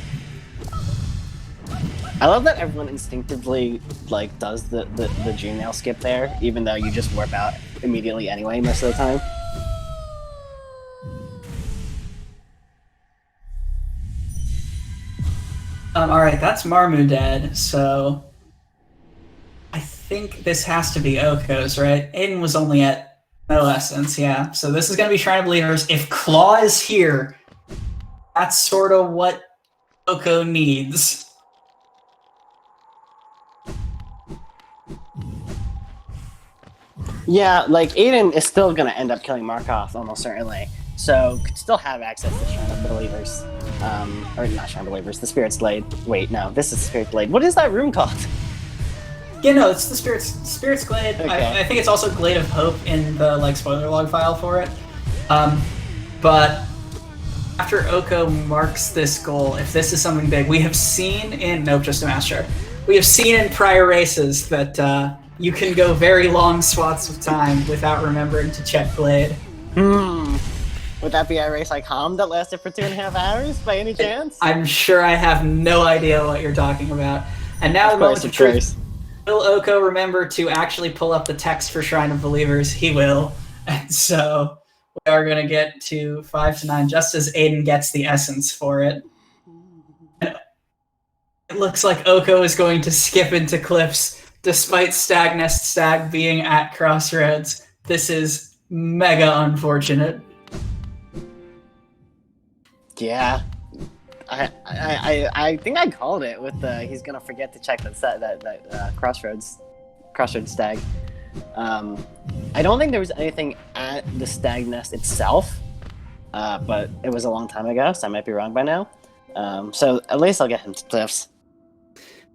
I love that everyone instinctively like does the Gmail skip there, even though you just warp out immediately anyway most of the time. Alright, that's Marmu dead, so I think this has to be Oko's, right? Adyn was only at no essence, yeah. So this is going to be Shrine of Believers. If Claw is here, that's sort of what Oko needs. Yeah, like Adyn is still going to end up killing Markov almost certainly, so could still have access to Shrine of Believers. Or not Shrine of Believers, the Spirit's Blade. Wait, no, this is Spirit's Blade. What is that room called? Yeah, no, it's the Spirit's Glade. Okay. I think it's also Glade of Hope in the like spoiler log file for it. But after Oko marks this goal, if this is something big, we have seen in just a master. We have seen in prior races that you can go very long swaths of time without remembering to check Glade. Would that be a race like Hom that lasted for 2.5 hours by any chance? I'm sure I have no idea what you're talking about. And now the moment of truth. Will Oko remember to actually pull up the text for Shrine of Believers? He will. And so we are going to get to 5 to 9 just as Adyn gets the essence for it. And it looks like Oko is going to skip into cliffs despite Stag being at Crossroads. This is mega unfortunate. Yeah. I think I called it with he's gonna forget to check that Crossroads Stag. I don't think there was anything at the Stag Nest itself, but it was a long time ago, so I might be wrong by now. So at least I'll get him to cliffs.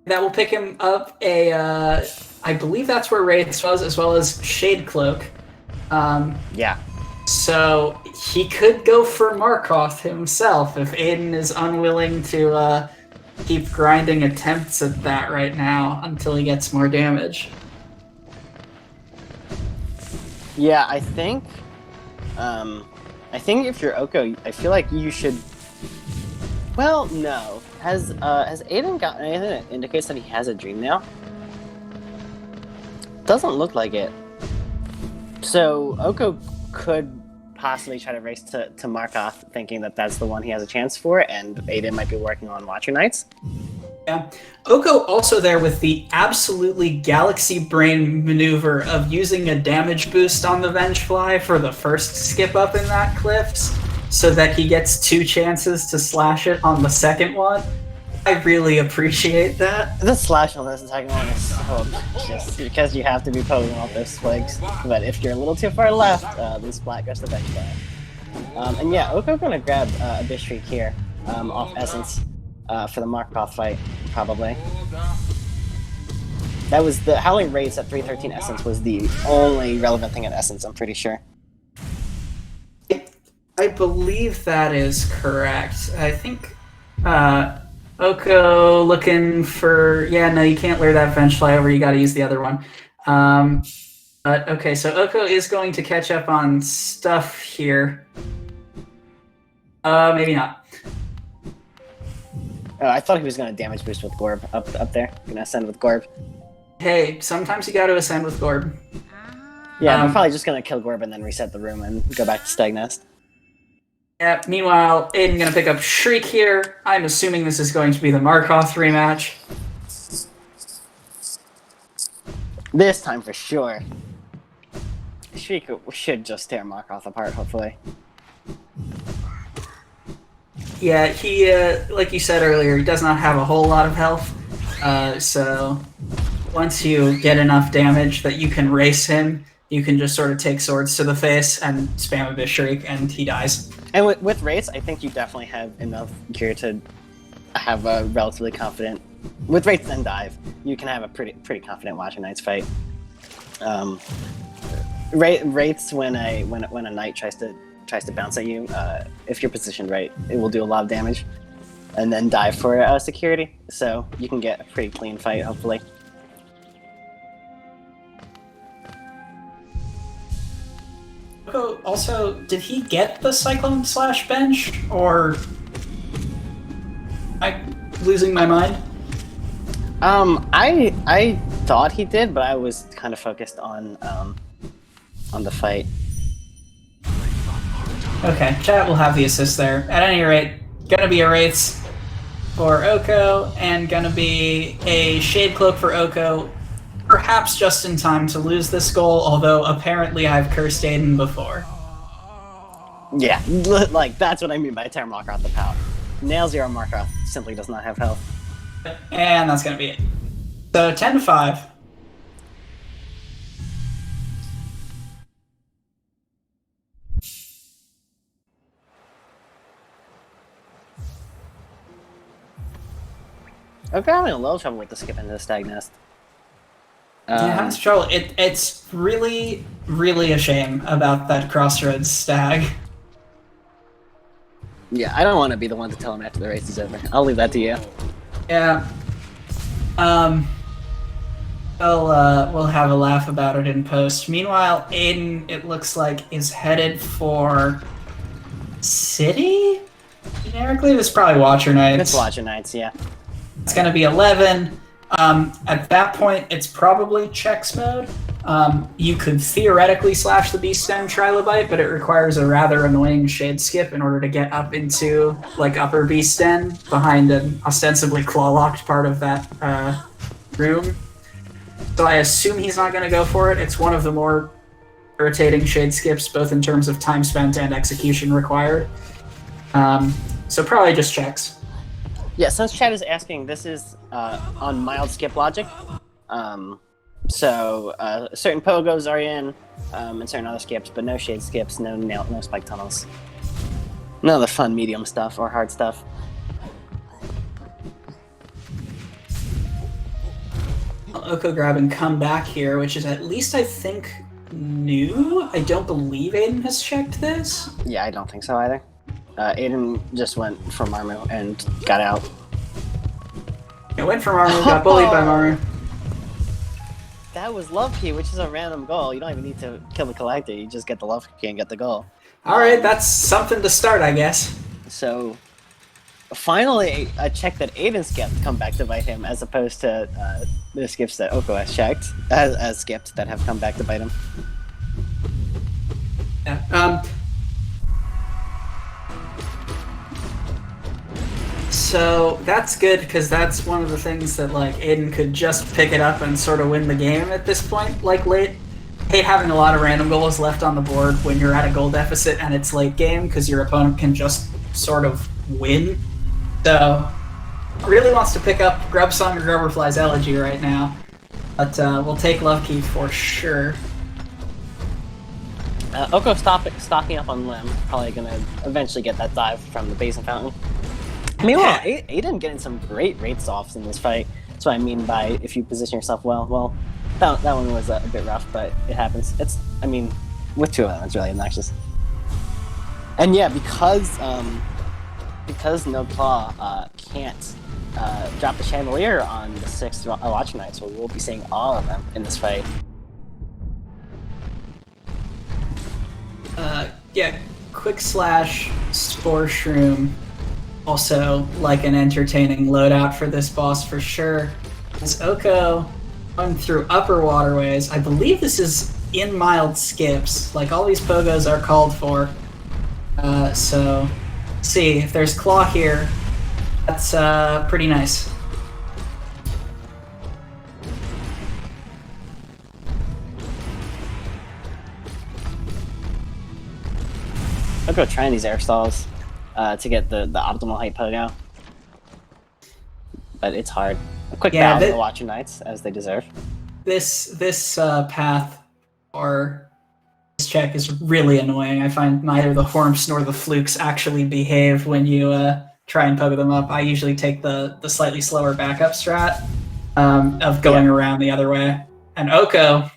That will pick him up I believe that's where Wraiths was, as well as Shade Cloak. Yeah. So he could go for Markov himself if Adyn is unwilling to keep grinding attempts at that right now until he gets more damage. Yeah, I think if you're Oko, I feel like you should. Well, no. Has Adyn gotten anything that indicates that he has a dream now? Doesn't look like it. So Oko could possibly try to race to Markov, thinking that that's the one he has a chance for, and Adyn might be working on Watcher Knights. Yeah. Oko also there with the absolutely galaxy brain maneuver of using a damage boost on the Vengefly for the first skip up in that cliffs, so that he gets 2 chances to slash it on the second one. I really appreciate that. The slash on this second one is so just because you have to be poking off those twigs. But if you're a little too far left, the splat goes to the Vengefly. And yeah, Oko's gonna grab a bit streak here off Essence for the Markov fight, probably. That was the Howling Raids at 313 Essence was the only relevant thing at Essence, I'm pretty sure. I believe that is correct. I think Oko looking for... Yeah, no, you can't layer that bench flyover. You got to use the other one. But, okay, so Oko is going to catch up on stuff here. Maybe not. Oh, I thought he was going to damage boost with Gorb up there. Gonna ascend with Gorb. Hey, sometimes you got to ascend with Gorb. Yeah, I'm probably just going to kill Gorb and then reset the room and go back to Stag Nest. Yeah, meanwhile, Adyn gonna pick up Shriek here. I'm assuming this is going to be the Markov rematch. This time for sure. Shriek should just tear Markov apart, hopefully. Yeah, he, like you said earlier, he does not have a whole lot of health. So once you get enough damage that you can race him, you can just sort of take swords to the face and spam a bit Shriek, and he dies. And with Wraiths, I think you definitely have enough gear to have a relatively confident... With Wraiths and Dive, you can have a pretty confident Watcher Knights fight. Wraiths, when a Knight tries to bounce at you, if you're positioned right, it will do a lot of damage. And then Dive for security, so you can get a pretty clean fight, hopefully. Also, did he get the Cyclone slash bench, or am I losing my mind? I thought he did, but I was kind of focused on the fight. Okay, chat will have the assist there. At any rate, gonna be a Wraiths for Oko, and gonna be a Shade Cloak for Oko, perhaps just in time to lose this goal, although apparently I've cursed Adyn before. Yeah, like, that's what I mean by tear Markov the power. Nail 0 Markov simply does not have health. And that's gonna be it. So 10-5. Okay, I'm having a little trouble with the skip into the Stag Nest. Yeah, that's trouble. It's really, really a shame about that Crossroads stag. Yeah, I don't want to be the one to tell him after the race is over. I'll leave that to you. Yeah. We'll have a laugh about it in post. Meanwhile, Adyn, it looks like, is headed for City? Generically, this is probably Watcher Knights. It's Watcher Knights, yeah. It's gonna be 11. At that point, it's probably checks mode. You could theoretically slash the Beast Stem Trilobite, but it requires a rather annoying shade skip in order to get up into, like, upper Beast Den behind an ostensibly claw-locked part of that room. So I assume he's not going to go for it. It's one of the more irritating shade skips, both in terms of time spent and execution required. So probably just checks. Yeah, since Chad is asking, this is on mild skip logic. So certain pogos are in, and certain other skips, but no shade skips, no spike tunnels. None of the fun medium stuff or hard stuff. Oko grab and come back here, which is at least, I think, new. I don't believe Adyn has checked this. Yeah, I don't think so either. Adyn just went for Marmu and got out. It went for Marmu, got bullied by Marmu. That was love key, which is a random goal. You don't even need to kill the collector. You just get the love key and get the goal. All right, that's something to start, I guess. So, finally, a check that Adyn skipped come back to bite him, as opposed to the skips that Oko has checked, as skipped that have come back to bite him. Yeah. So that's good, because that's one of the things that, like, Adyn could just pick it up and sort of win the game at this point, like, late. Hate having a lot of random goals left on the board when you're at a goal deficit and it's late game, because your opponent can just sort of win. So, really wants to pick up Grub Song or Grubberfly's Elegy right now, but we'll take Love Key for sure. Oko stocking up on Limb, probably gonna eventually get that dive from the Basin Fountain. Meanwhile, Adyn getting some great rates offs in this fight. That's what I mean by if you position yourself well. Well, that one was a bit rough, but it happens. I mean, with two of them, it's really obnoxious. And yeah, because No Claw can't drop the chandelier on the 6th Watcher Knight, so we'll be seeing all of them in this fight. Yeah, Quick Slash, Spore Shroom, also like an entertaining loadout for this boss for sure. As Oko going through upper waterways, I believe this is in mild skips, like all these pogos are called for. So, see, if there's Claw here, that's pretty nice. I'll go trying these air stalls to get the optimal height pogo. But it's hard. A quick bow to the Watcher Knights, as they deserve. This path or this check is really annoying. I find neither the Hormps nor the Flukes actually behave when you try and pogo them up. I usually take the slightly slower backup strat of going around the other way. And Oko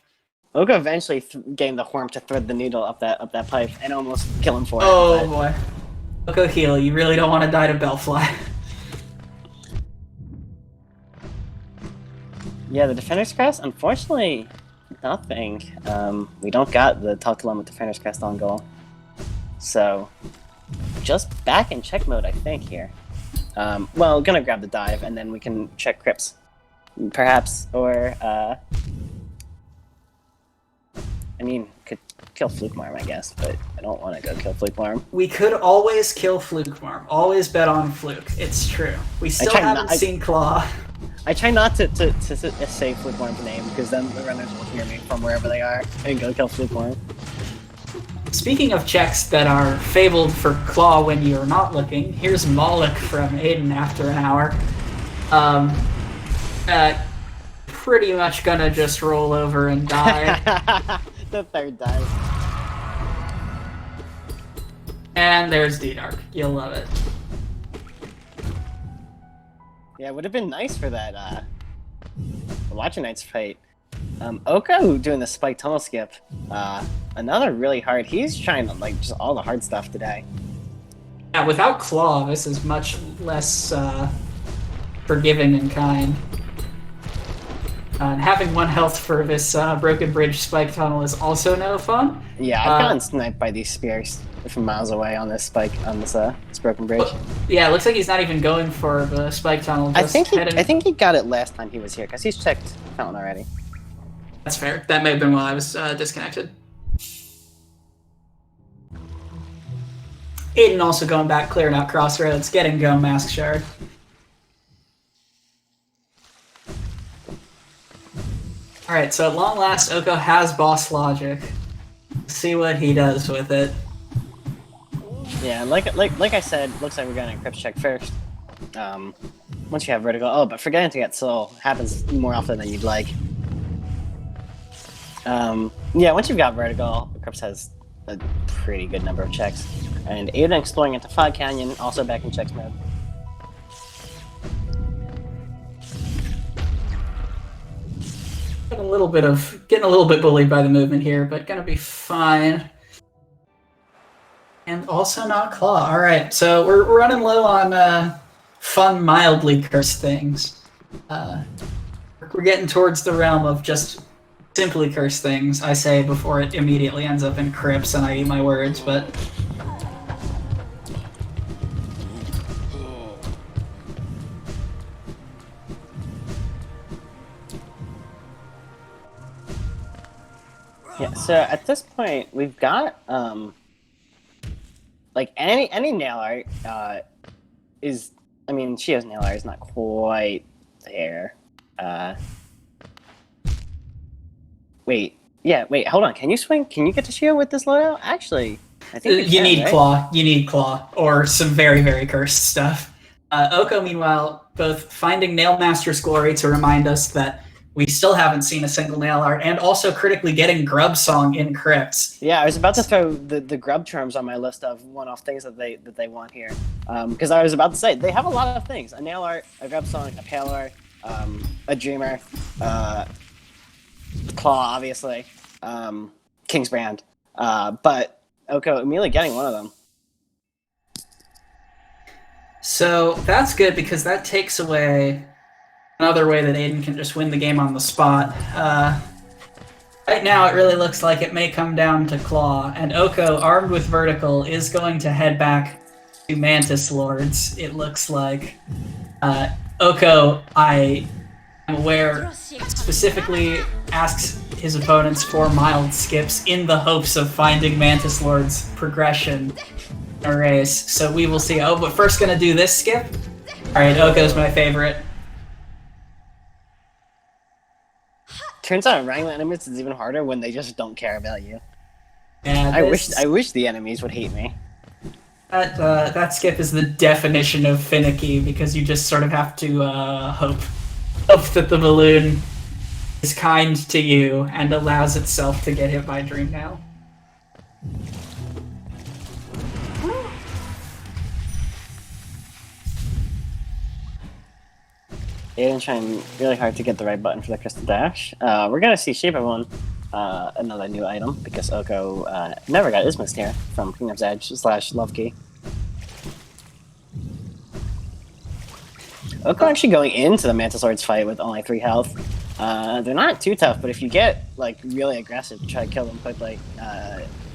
eventually gained the Hormp to thread the needle up that pipe and almost kill him for it. Oh boy. Oko heal, you really don't want to die to Bellfly. Yeah, the Defender's Crest, unfortunately, nothing. We don't got the Talk to Them with Defender's Crest on goal. So, just back in check mode, I think, here. Well, gonna grab the dive, and then we can check crypts. Perhaps, or, I mean, could kill Fluke Marm, I guess, but I don't want to go kill Fluke Marm. We could always kill Fluke Marm. Always bet on Fluke. It's true. We still haven't seen Claw. I try not to say Fluke Marm's name, because then the runners will hear me from wherever they are and go kill Fluke Marm. Speaking of checks that are fabled for Claw when you're not looking, here's Moloch from Adyn after an hour. Pretty much gonna just roll over and die. The third dive. And there's D-Dark. You'll love it. Yeah, it would have been nice for that Watcher Knights fight. Oko doing the spike tunnel skip. Another really hard. He's trying to like just all the hard stuff today. Yeah, without Claw, this is much less forgiving and kind. And having 1 health for this broken bridge spike tunnel is also no fun. Yeah, I've gotten sniped by these spears from miles away on this spike on this broken bridge. Yeah, it looks like he's not even going for the spike tunnel. I think he got it last time he was here because he's checked Fountain already. That's fair. That may have been while I was disconnected. Adyn also going back, clearing out Crossroads, getting Go Mask Shard. Alright, so at long last, Oko has boss logic. See what he does with it. Yeah, like I said, looks like we're going to crypt check first. Once you have vertical, but forgetting to get soul happens more often than you'd like. Yeah, once you've got vertical, crypts has a pretty good number of checks. And Adyn exploring into Fog Canyon, also back in checks mode. Getting a little bit bullied by the movement here, but gonna be fine. And also not Claw. Alright, so we're running low on fun, mildly cursed things. We're getting towards the realm of just simply cursed things, I say, before it immediately ends up in crypts and I eat my words, but... Yeah, so at this point, we've got, like, any nail art, is, I mean, Shio's nail art is not quite there. Wait, hold on, can you get to Shio with this loadout? Actually, I think you need Claw, or some very, very cursed stuff. Oko, meanwhile, both finding Nail Master's Glory to remind us that we still haven't seen a single nail art, and also critically getting Grub Song in crypts. Yeah, I was about to throw the Grub terms on my list of one-off things that they want here, because I was about to say they have a lot of things: a nail art, a Grub Song, a pale art, a Dreamer, Claw, obviously, King's Brand, but Oko immediately getting one of them. So that's good because that takes away another way that Adyn can just win the game on the spot. Right now, it really looks like it may come down to Claw, and Oko, armed with Vertical, is going to head back to Mantis Lords. It looks like Oko, I am aware, specifically asks his opponents for mild skips in the hopes of finding Mantis Lord's progression in a race. So we will see. Oh, but first gonna do this skip. Alright, Oko's my favorite. Turns out wrangling enemies is even harder when they just don't care about you. Yeah, I wish the enemies would hate me. That skip is the definition of finicky because you just sort of have to hope that the balloon is kind to you and allows itself to get hit by Dream Nail. Adyn trying really hard to get the right button for the Crystal Dash. We're gonna see Shape of One, another new item, because Oko never got Ismus here from Kingdom's Edge / Love Key. Oko actually going into the Mantis Lord's fight with only 3 health. They're not too tough, but if you get like really aggressive to try to kill them quickly,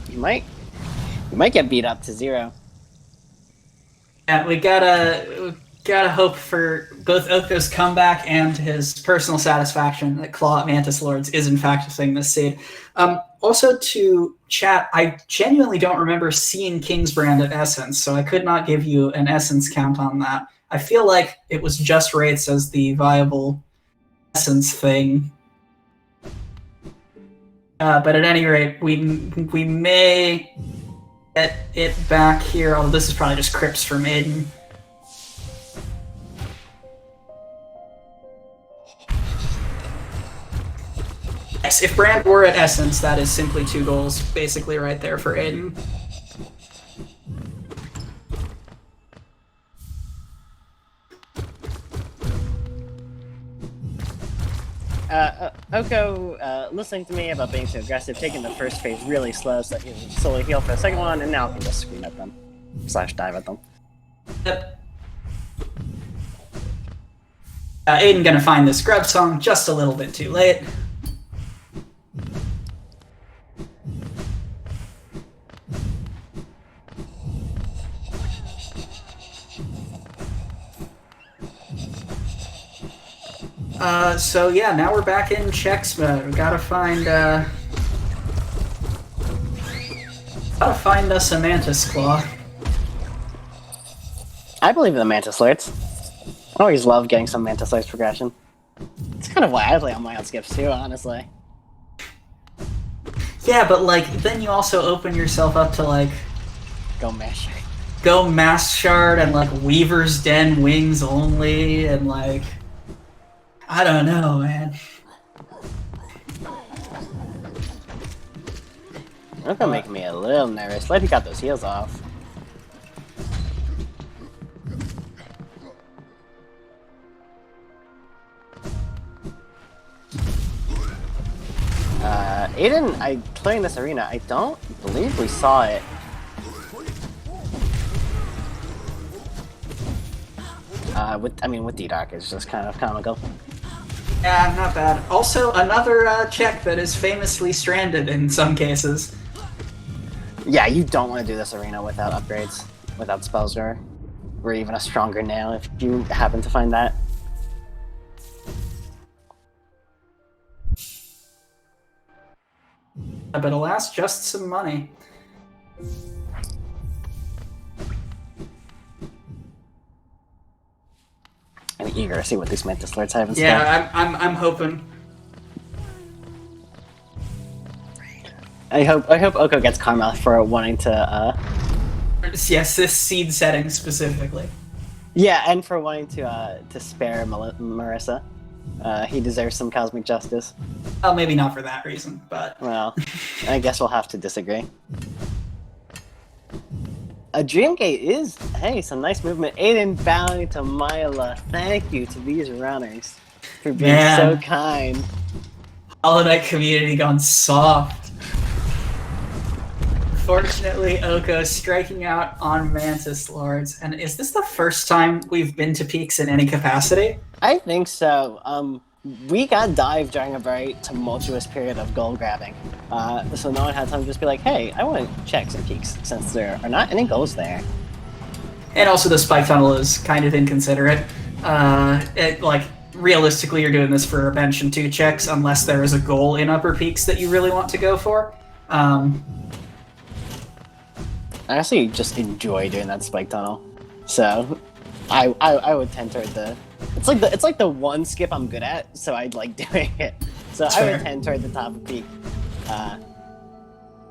you might get beat up to 0. Yeah, we gotta hope for both Oko's comeback and his personal satisfaction that Claw at Mantis Lords is in fact a thing this seed. Also to chat, I genuinely don't remember seeing Kingsbrand at Essence, so I could not give you an Essence count on that. I feel like it was just Wraiths as the viable Essence thing. But at any rate, we may get it back here, although this is probably just Crypts from Adyn. Yes, if Brand were at Essence, that is simply 2 goals, basically right there for Adyn. Oko listening to me about being too aggressive, taking the first phase really slow so that he can slowly heal for the second one, and now I can just scream at them. / dive at them. Yep. Adyn gonna find the Scrub Song just a little bit too late. So yeah, now we're back in checks mode. We gotta find us a Mantis Claw. I believe in the Mantis Lords. I always love getting some Mantis Lords progression. It's kind of why I play on my own skips too, honestly. Yeah, but like then you also open yourself up to like Go Mass Shard and like Weaver's Den Wings only and like I don't know, man. That's gonna make me a little nervous. Glad he got those heals off. Adyn, playing this arena, I don't believe we saw it. With D-Dark, it's just kind of comical. Yeah, not bad. Also, another check that is famously stranded in some cases. Yeah, you don't want to do this arena without upgrades, without spells or even a stronger nail if you happen to find that. But alas, just some money. I'm eager to see what these Mantis Lords have in store. Yeah, I'm hoping. I hope Oko gets karma for wanting to. Yes, this seed setting specifically. Yeah, and for wanting to spare Marissa. He deserves some cosmic justice. Well, maybe not for that reason, but... Well, I guess we'll have to disagree. A Dreamgate is, hey, some nice movement. Adyn bowing to Myla. Thank you to these runners for being so kind. Hollow Knight community gone soft. Unfortunately, Oko striking out on Mantis Lords. And is this the first time we've been to peaks in any capacity? I think so. We got dived during a very tumultuous period of gold grabbing. So no one had time to just be like, hey, I want to check some peaks, since there are not any goals there. And also the spike tunnel is kind of inconsiderate. Realistically, you're doing this for a bench and 2 checks, unless there is a goal in upper peaks that you really want to go for. I actually just enjoy doing that spike tunnel. So I would tend toward the... It's like the one skip I'm good at, so I'd like doing it. So Sure. I would tend toward the top of peak.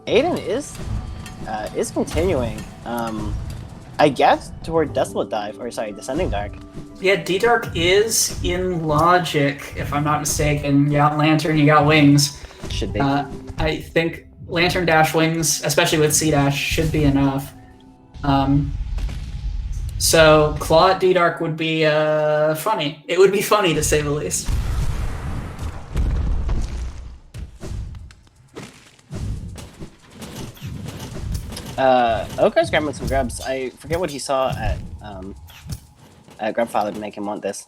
Adyn is continuing, I guess, toward Desolate Dive, or sorry, Descending Dark. Yeah, D-Dark is in Logic, if I'm not mistaken. You got Lantern, you got Wings. Should be. I think Lantern Dash Wings, especially with C-Dash, should be enough. So Claw at D-Dark would be funny. It would be funny, to say the least. OhkoXar's grabbing some grubs. I forget what he saw at Grubfather to make him want this.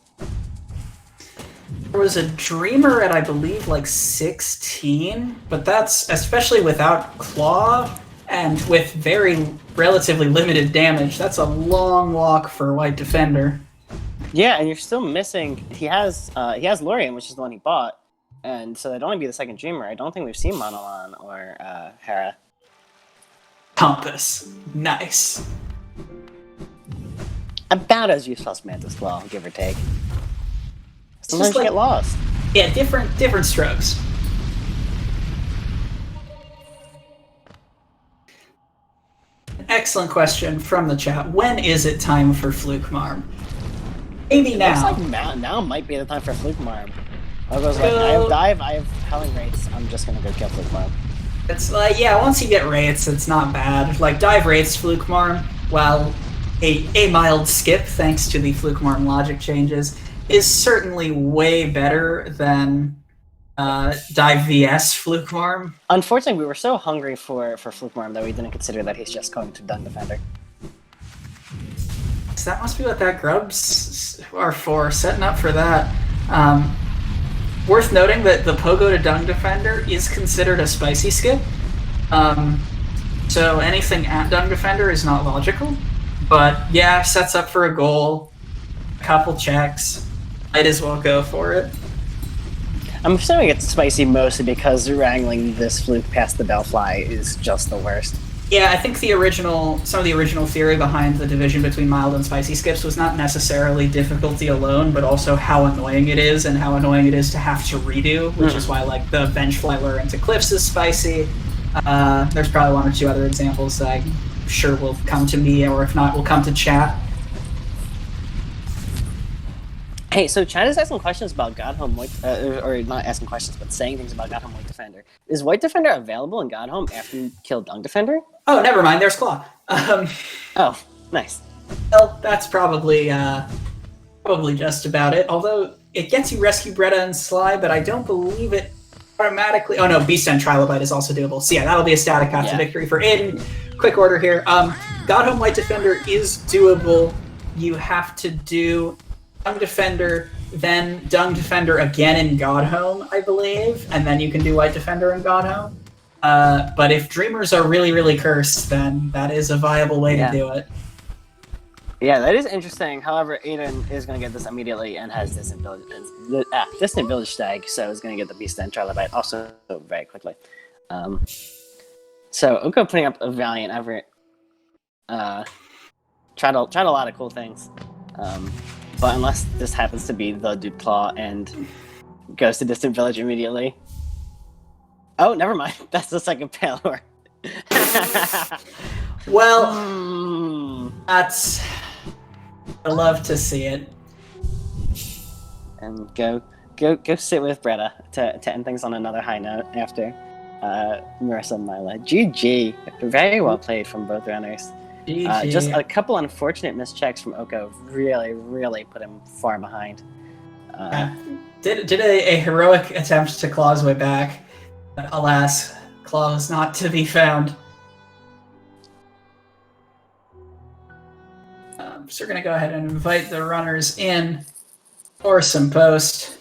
There was a Dreamer at, I believe, like 16, but that's, especially without Claw, and with very relatively limited damage, that's a long walk for White Defender. Yeah, and you're still missing. He has Lorien, which is the one he bought, and so that'd only be the second Dreamer. I don't think we've seen Monolon or Hera. Compass. Nice. About as useful as Mantis Claw, give or take. Sometimes just you get lost. Yeah, different strokes. Excellent question from the chat. When is it time for Fluke Marm? Maybe now. Looks like now might be the time for Fluke Marm. I was like, I have Dive, I have Howling Rates, I'm just gonna go kill Fluke Marm. It's like, yeah, once you get Wraiths, it's not bad. Like, Dive Wraiths, Fluke Marm, while a mild skip, thanks to the Fluke Marm logic changes, is certainly way better than Dive VS Fluke Marm. Unfortunately, we were so hungry for Fluke Marm that we didn't consider that he's just going to Dung Defender. So that must be what that grubs are for, setting up for that. Worth noting that the Pogo to Dung Defender is considered a spicy skip. So anything at Dung Defender is not logical. But yeah, sets up for a goal, a couple checks. Might as well go for it. I'm assuming it's spicy mostly because wrangling this Fluke past the Bellfly is just the worst. Yeah, I think some of the original theory behind the division between mild and spicy skips was not necessarily difficulty alone, but also how annoying it is and how annoying it is to have to redo, which is why like the Benchfly lure into Cliffs is spicy. There's probably 1 or 2 other examples that I'm sure will come to me, or if not, will come to chat. Hey, so Chad is asking questions about Godhome White, or not asking questions, but saying things about Godhome White Defender. Is White Defender available in Godhome after you kill Dung Defender? Oh, never mind, there's Claw. Oh, nice. Well, that's probably just about it. Although it gets you Rescue Bretta and Sly, but I don't believe it automatically. Oh no, Beast and Trilobite is also doable. So yeah, that'll be a static path to victory for Adyn. Quick order here. Godhome White Defender is doable. You have to do Dung Defender, then Dung Defender again in Godhome, I believe, and then you can do White Defender in Godhome. But if Dreamers are really, really cursed, then that is a viable way to do it. Yeah, that is interesting. However, Adyn is going to get this immediately and has Distant Village Stag, so is going to get the Beast and Trilobite also very quickly. So Oko putting up a valiant effort. Tried a lot of cool things. But unless this happens to be the Dude Claw and goes to Distant Village immediately. Oh, never mind. That's the second Palor. Well, that's... I love to see it. And go sit with Bretta to end things on another high note after Marissa and Mila. GG. Very well played from both runners. Just a couple unfortunate mischecks from Oko really, really put him far behind. Did a heroic attempt to claw his way back, but alas, Claw was not to be found. So we're going to go ahead and invite the runners in for some post.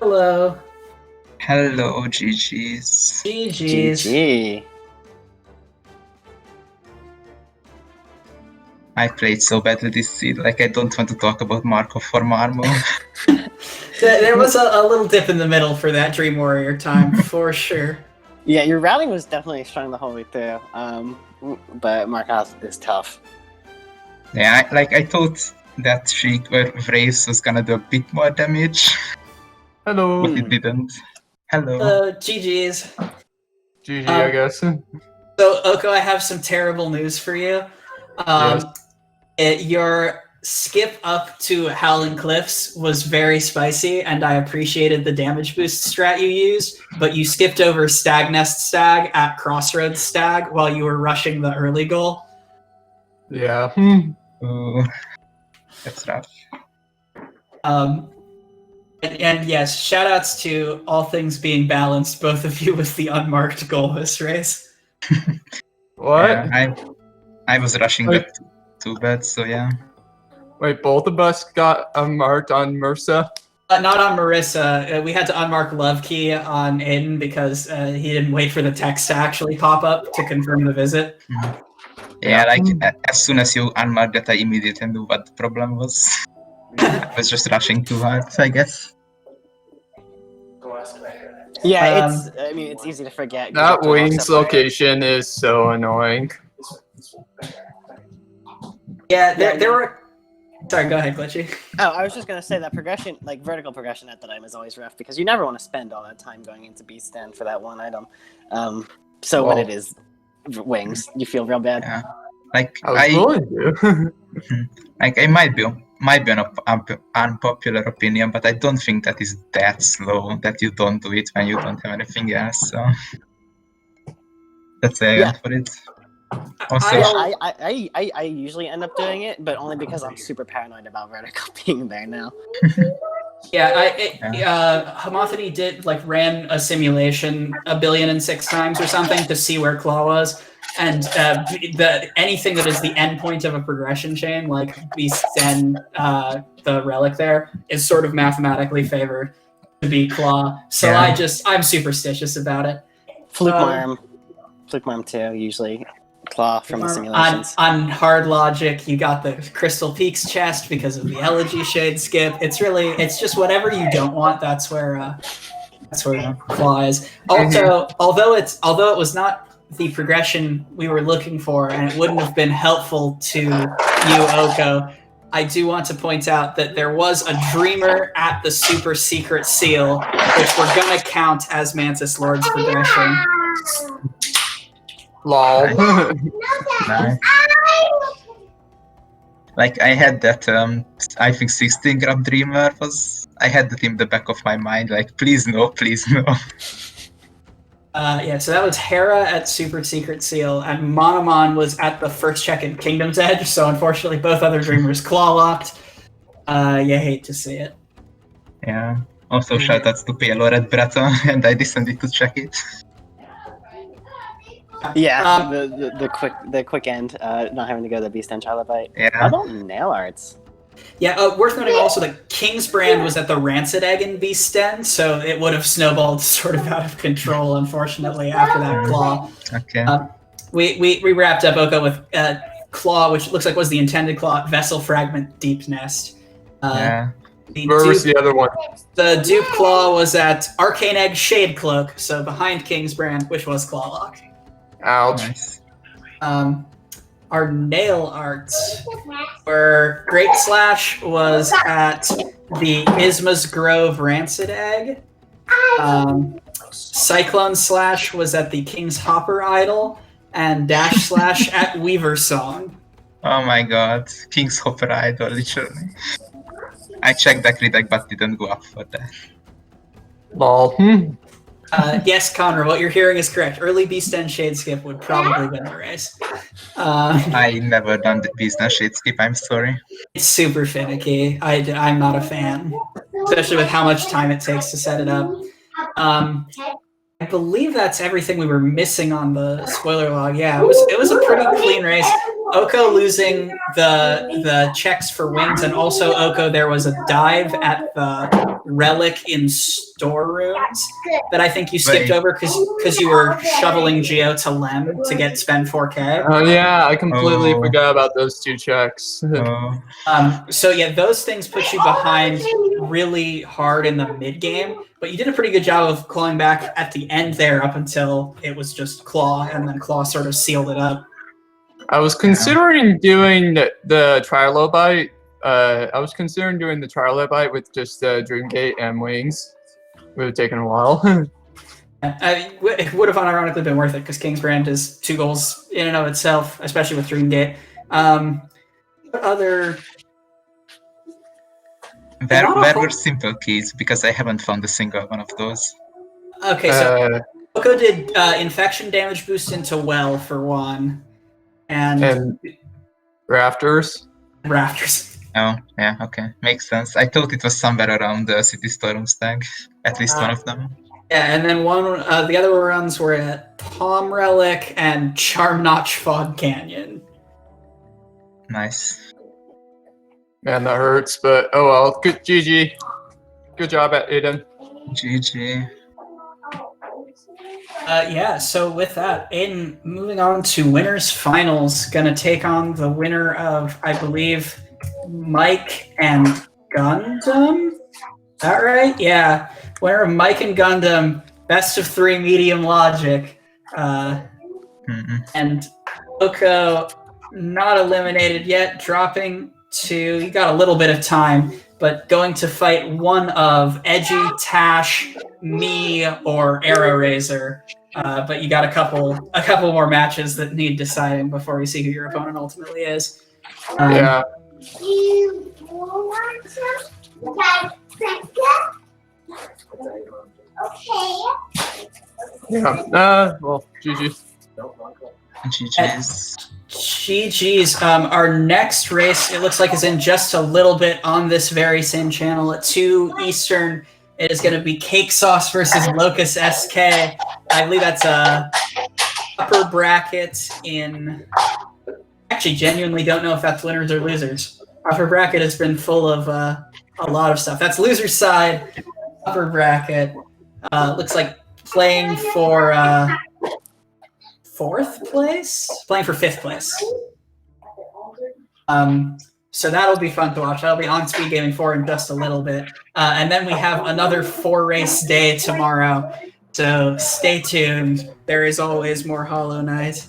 Hello. Hello, GG's. GG's. GG. I played so badly this seed, like I don't want to talk about Markov for Marmo. There was a little dip in the middle for that Dream Warrior time, for sure. Yeah, your routing was definitely strong the whole way through. But Markov is tough. Yeah, I thought that Shriek or Vraves was gonna do a bit more damage, Hello. but it didn't. Hello. GG's. GG, I guess. So, Oko, I have some terrible news for you. Your skip up to Howling Cliffs was very spicy, and I appreciated the damage boost strat you used, but you skipped over Stag Nest Stag at Crossroads Stag while you were rushing the early goal. Yeah. Ooh, that's rough. And yes, shoutouts to all things being balanced, both of you with the unmarked goal this race. What? Yeah, I was rushing that too bad, so yeah. Wait, both of us got unmarked on MRSA? Not on Marissa. We had to unmark Love Key on Adyn because he didn't wait for the text to actually pop up to confirm the visit. Yeah, as soon as you unmarked that, I immediately knew what the problem was. I was just rushing too hard, I guess. Yeah, it's easy to forget. That Wings location is so annoying. Yeah, there were... Sorry, go ahead, Glitchy. Oh, I was just gonna say that progression, like vertical progression at the time, is always rough because you never want to spend all that time going into Beast Stand for that one item. So when it is Wings, you feel real bad. Yeah. Like I was going to. Like I might be an unpopular opinion, but I don't think that is that slow that you don't do it when you don't have anything else. So that's for it. Also, I usually end up doing it, but only because I'm super paranoid about vertical being there now. Homophony ran a simulation 1,000,006,000 times or something to see where Claw was, and anything that is the endpoint of a progression chain, like Beast and the relic there, is sort of mathematically favored to be Claw. So I'm superstitious about it. Fluke Marm too, usually. Claw from the simulations. On hard logic, you got the Crystal Peaks chest because of the Elegy Shade skip. It's just whatever you don't want. That's where Claw is. Also, although it was not the progression we were looking for, and it wouldn't have been helpful to you, Oko, I do want to point out that there was a Dreamer at the Super Secret Seal, which we're gonna count as Mantis Lord's progression. Lol. Nice. Like I had that I think 16 gram Dreamer I had that in the back of my mind, like please no. So that was Hera at Super Secret Seal, and Monomon was at the first check in Kingdom's Edge, so unfortunately both other Dreamers claw locked. You hate to see it. Yeah. Also shoutouts to PLO Red Breton, and I decided to check it. Yeah, the quick end, not having to go to the Beast and Charlotte Bite. Yeah. How about nail arts? Yeah, worth noting also that King's Brand was at the Rancid Egg in Beast Den, so it would have snowballed sort of out of control, unfortunately, after that Claw. Okay. We wrapped up Oko with Claw, which looks like was the intended Claw, Vessel Fragment Deep Nest. Where was the other one? The dupe Claw was at Arcane Egg Shade Cloak, so behind King's Brand, which was Claw Lock. Ouch. Nice. Our nail arts were Great Slash was at the Isma's Grove Rancid Egg. Cyclone Slash was at the King's Hopper Idol, and Dash Slash at Weaver Song. Oh my god, King's Hopper Idol, literally. I checked that redeck but didn't go up for that. Lol. Yes, Connor, what you're hearing is correct. Early Beast End Shade Skip would probably win the race. I never done the business shade skip, I'm sorry. It's super finicky. I'm not a fan, especially with how much time it takes to set it up. I believe that's everything we were missing on the spoiler log. Yeah, it was a pretty clean race. Ohko losing the checks for wings, and also Ohko, there was a dive at the relic in storerooms that I think you skipped Right. over because you were shoveling Geo to Lem to get spend 4K. Oh yeah, I completely Oh. forgot about those 2 checks. So yeah, those things put you behind really hard in the mid game, but you did a pretty good job of clawing back at the end there up until it was just Claw, and then Claw sort of sealed it up. I was considering doing the Trilobite. I was considering doing the Trilobite with just Dreamgate and Wings. It would have taken a while. It would have unironically been worth it because King's Brand is 2 goals in and of itself, especially with Dreamgate. What other? Where were simple keys? Because I haven't found a single one of those. Okay, so Ohko did infection damage boost into Well for 1, and Rafters. Rafters. Oh, yeah, okay. Makes sense. I thought it was somewhere around the City Storm stag. At least one of them. Yeah, and then the other runs were at Palm Relic and Charm Notch Fog Canyon. Nice. Man, that hurts, but oh well. Good, GG. Good job at Adyn. GG. Yeah, so with that, Aiden, moving on to winners finals, gonna take on the winner of, I believe, Mike and Gundam? Is that right? Yeah. Winner of Mike and Gundam, best of 3 medium logic. And Ohko not eliminated yet, dropping to, you got a little bit of time, but going to fight one of Edgy, Tash, me, or Arrow Razor. But you got a couple more matches that need deciding before we see who your opponent ultimately is. Yeah. Yeah. Well, GG. GG's. GG's. Our next race, it looks like, is in just a little bit on this very same channel at 2 Eastern. It is going to be Cake Sauce versus Locus SK. I believe that's a upper bracket in... Actually, genuinely don't know if that's winners or losers. Upper bracket has been full of a lot of stuff. That's loser's side. Upper bracket. Looks like playing for 4th place? Playing for 5th place. So that'll be fun to watch. That'll be on SpeedGaming 4 in just a little bit. And then we have another 4-race day tomorrow. So stay tuned. There is always more Hollow Knight.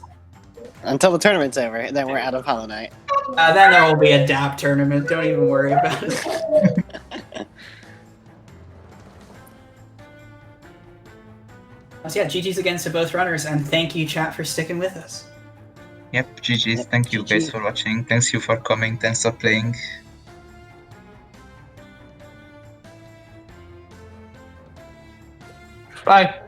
Until the tournament's over, then we're out of Hollow Knight. Then there will be a DAP tournament. Don't even worry about it. So yeah, GG's again to both runners, and thank you, chat, for sticking with us. Yep, GG's. Thank you guys for watching. Thanks you for coming. Thanks for playing. Bye.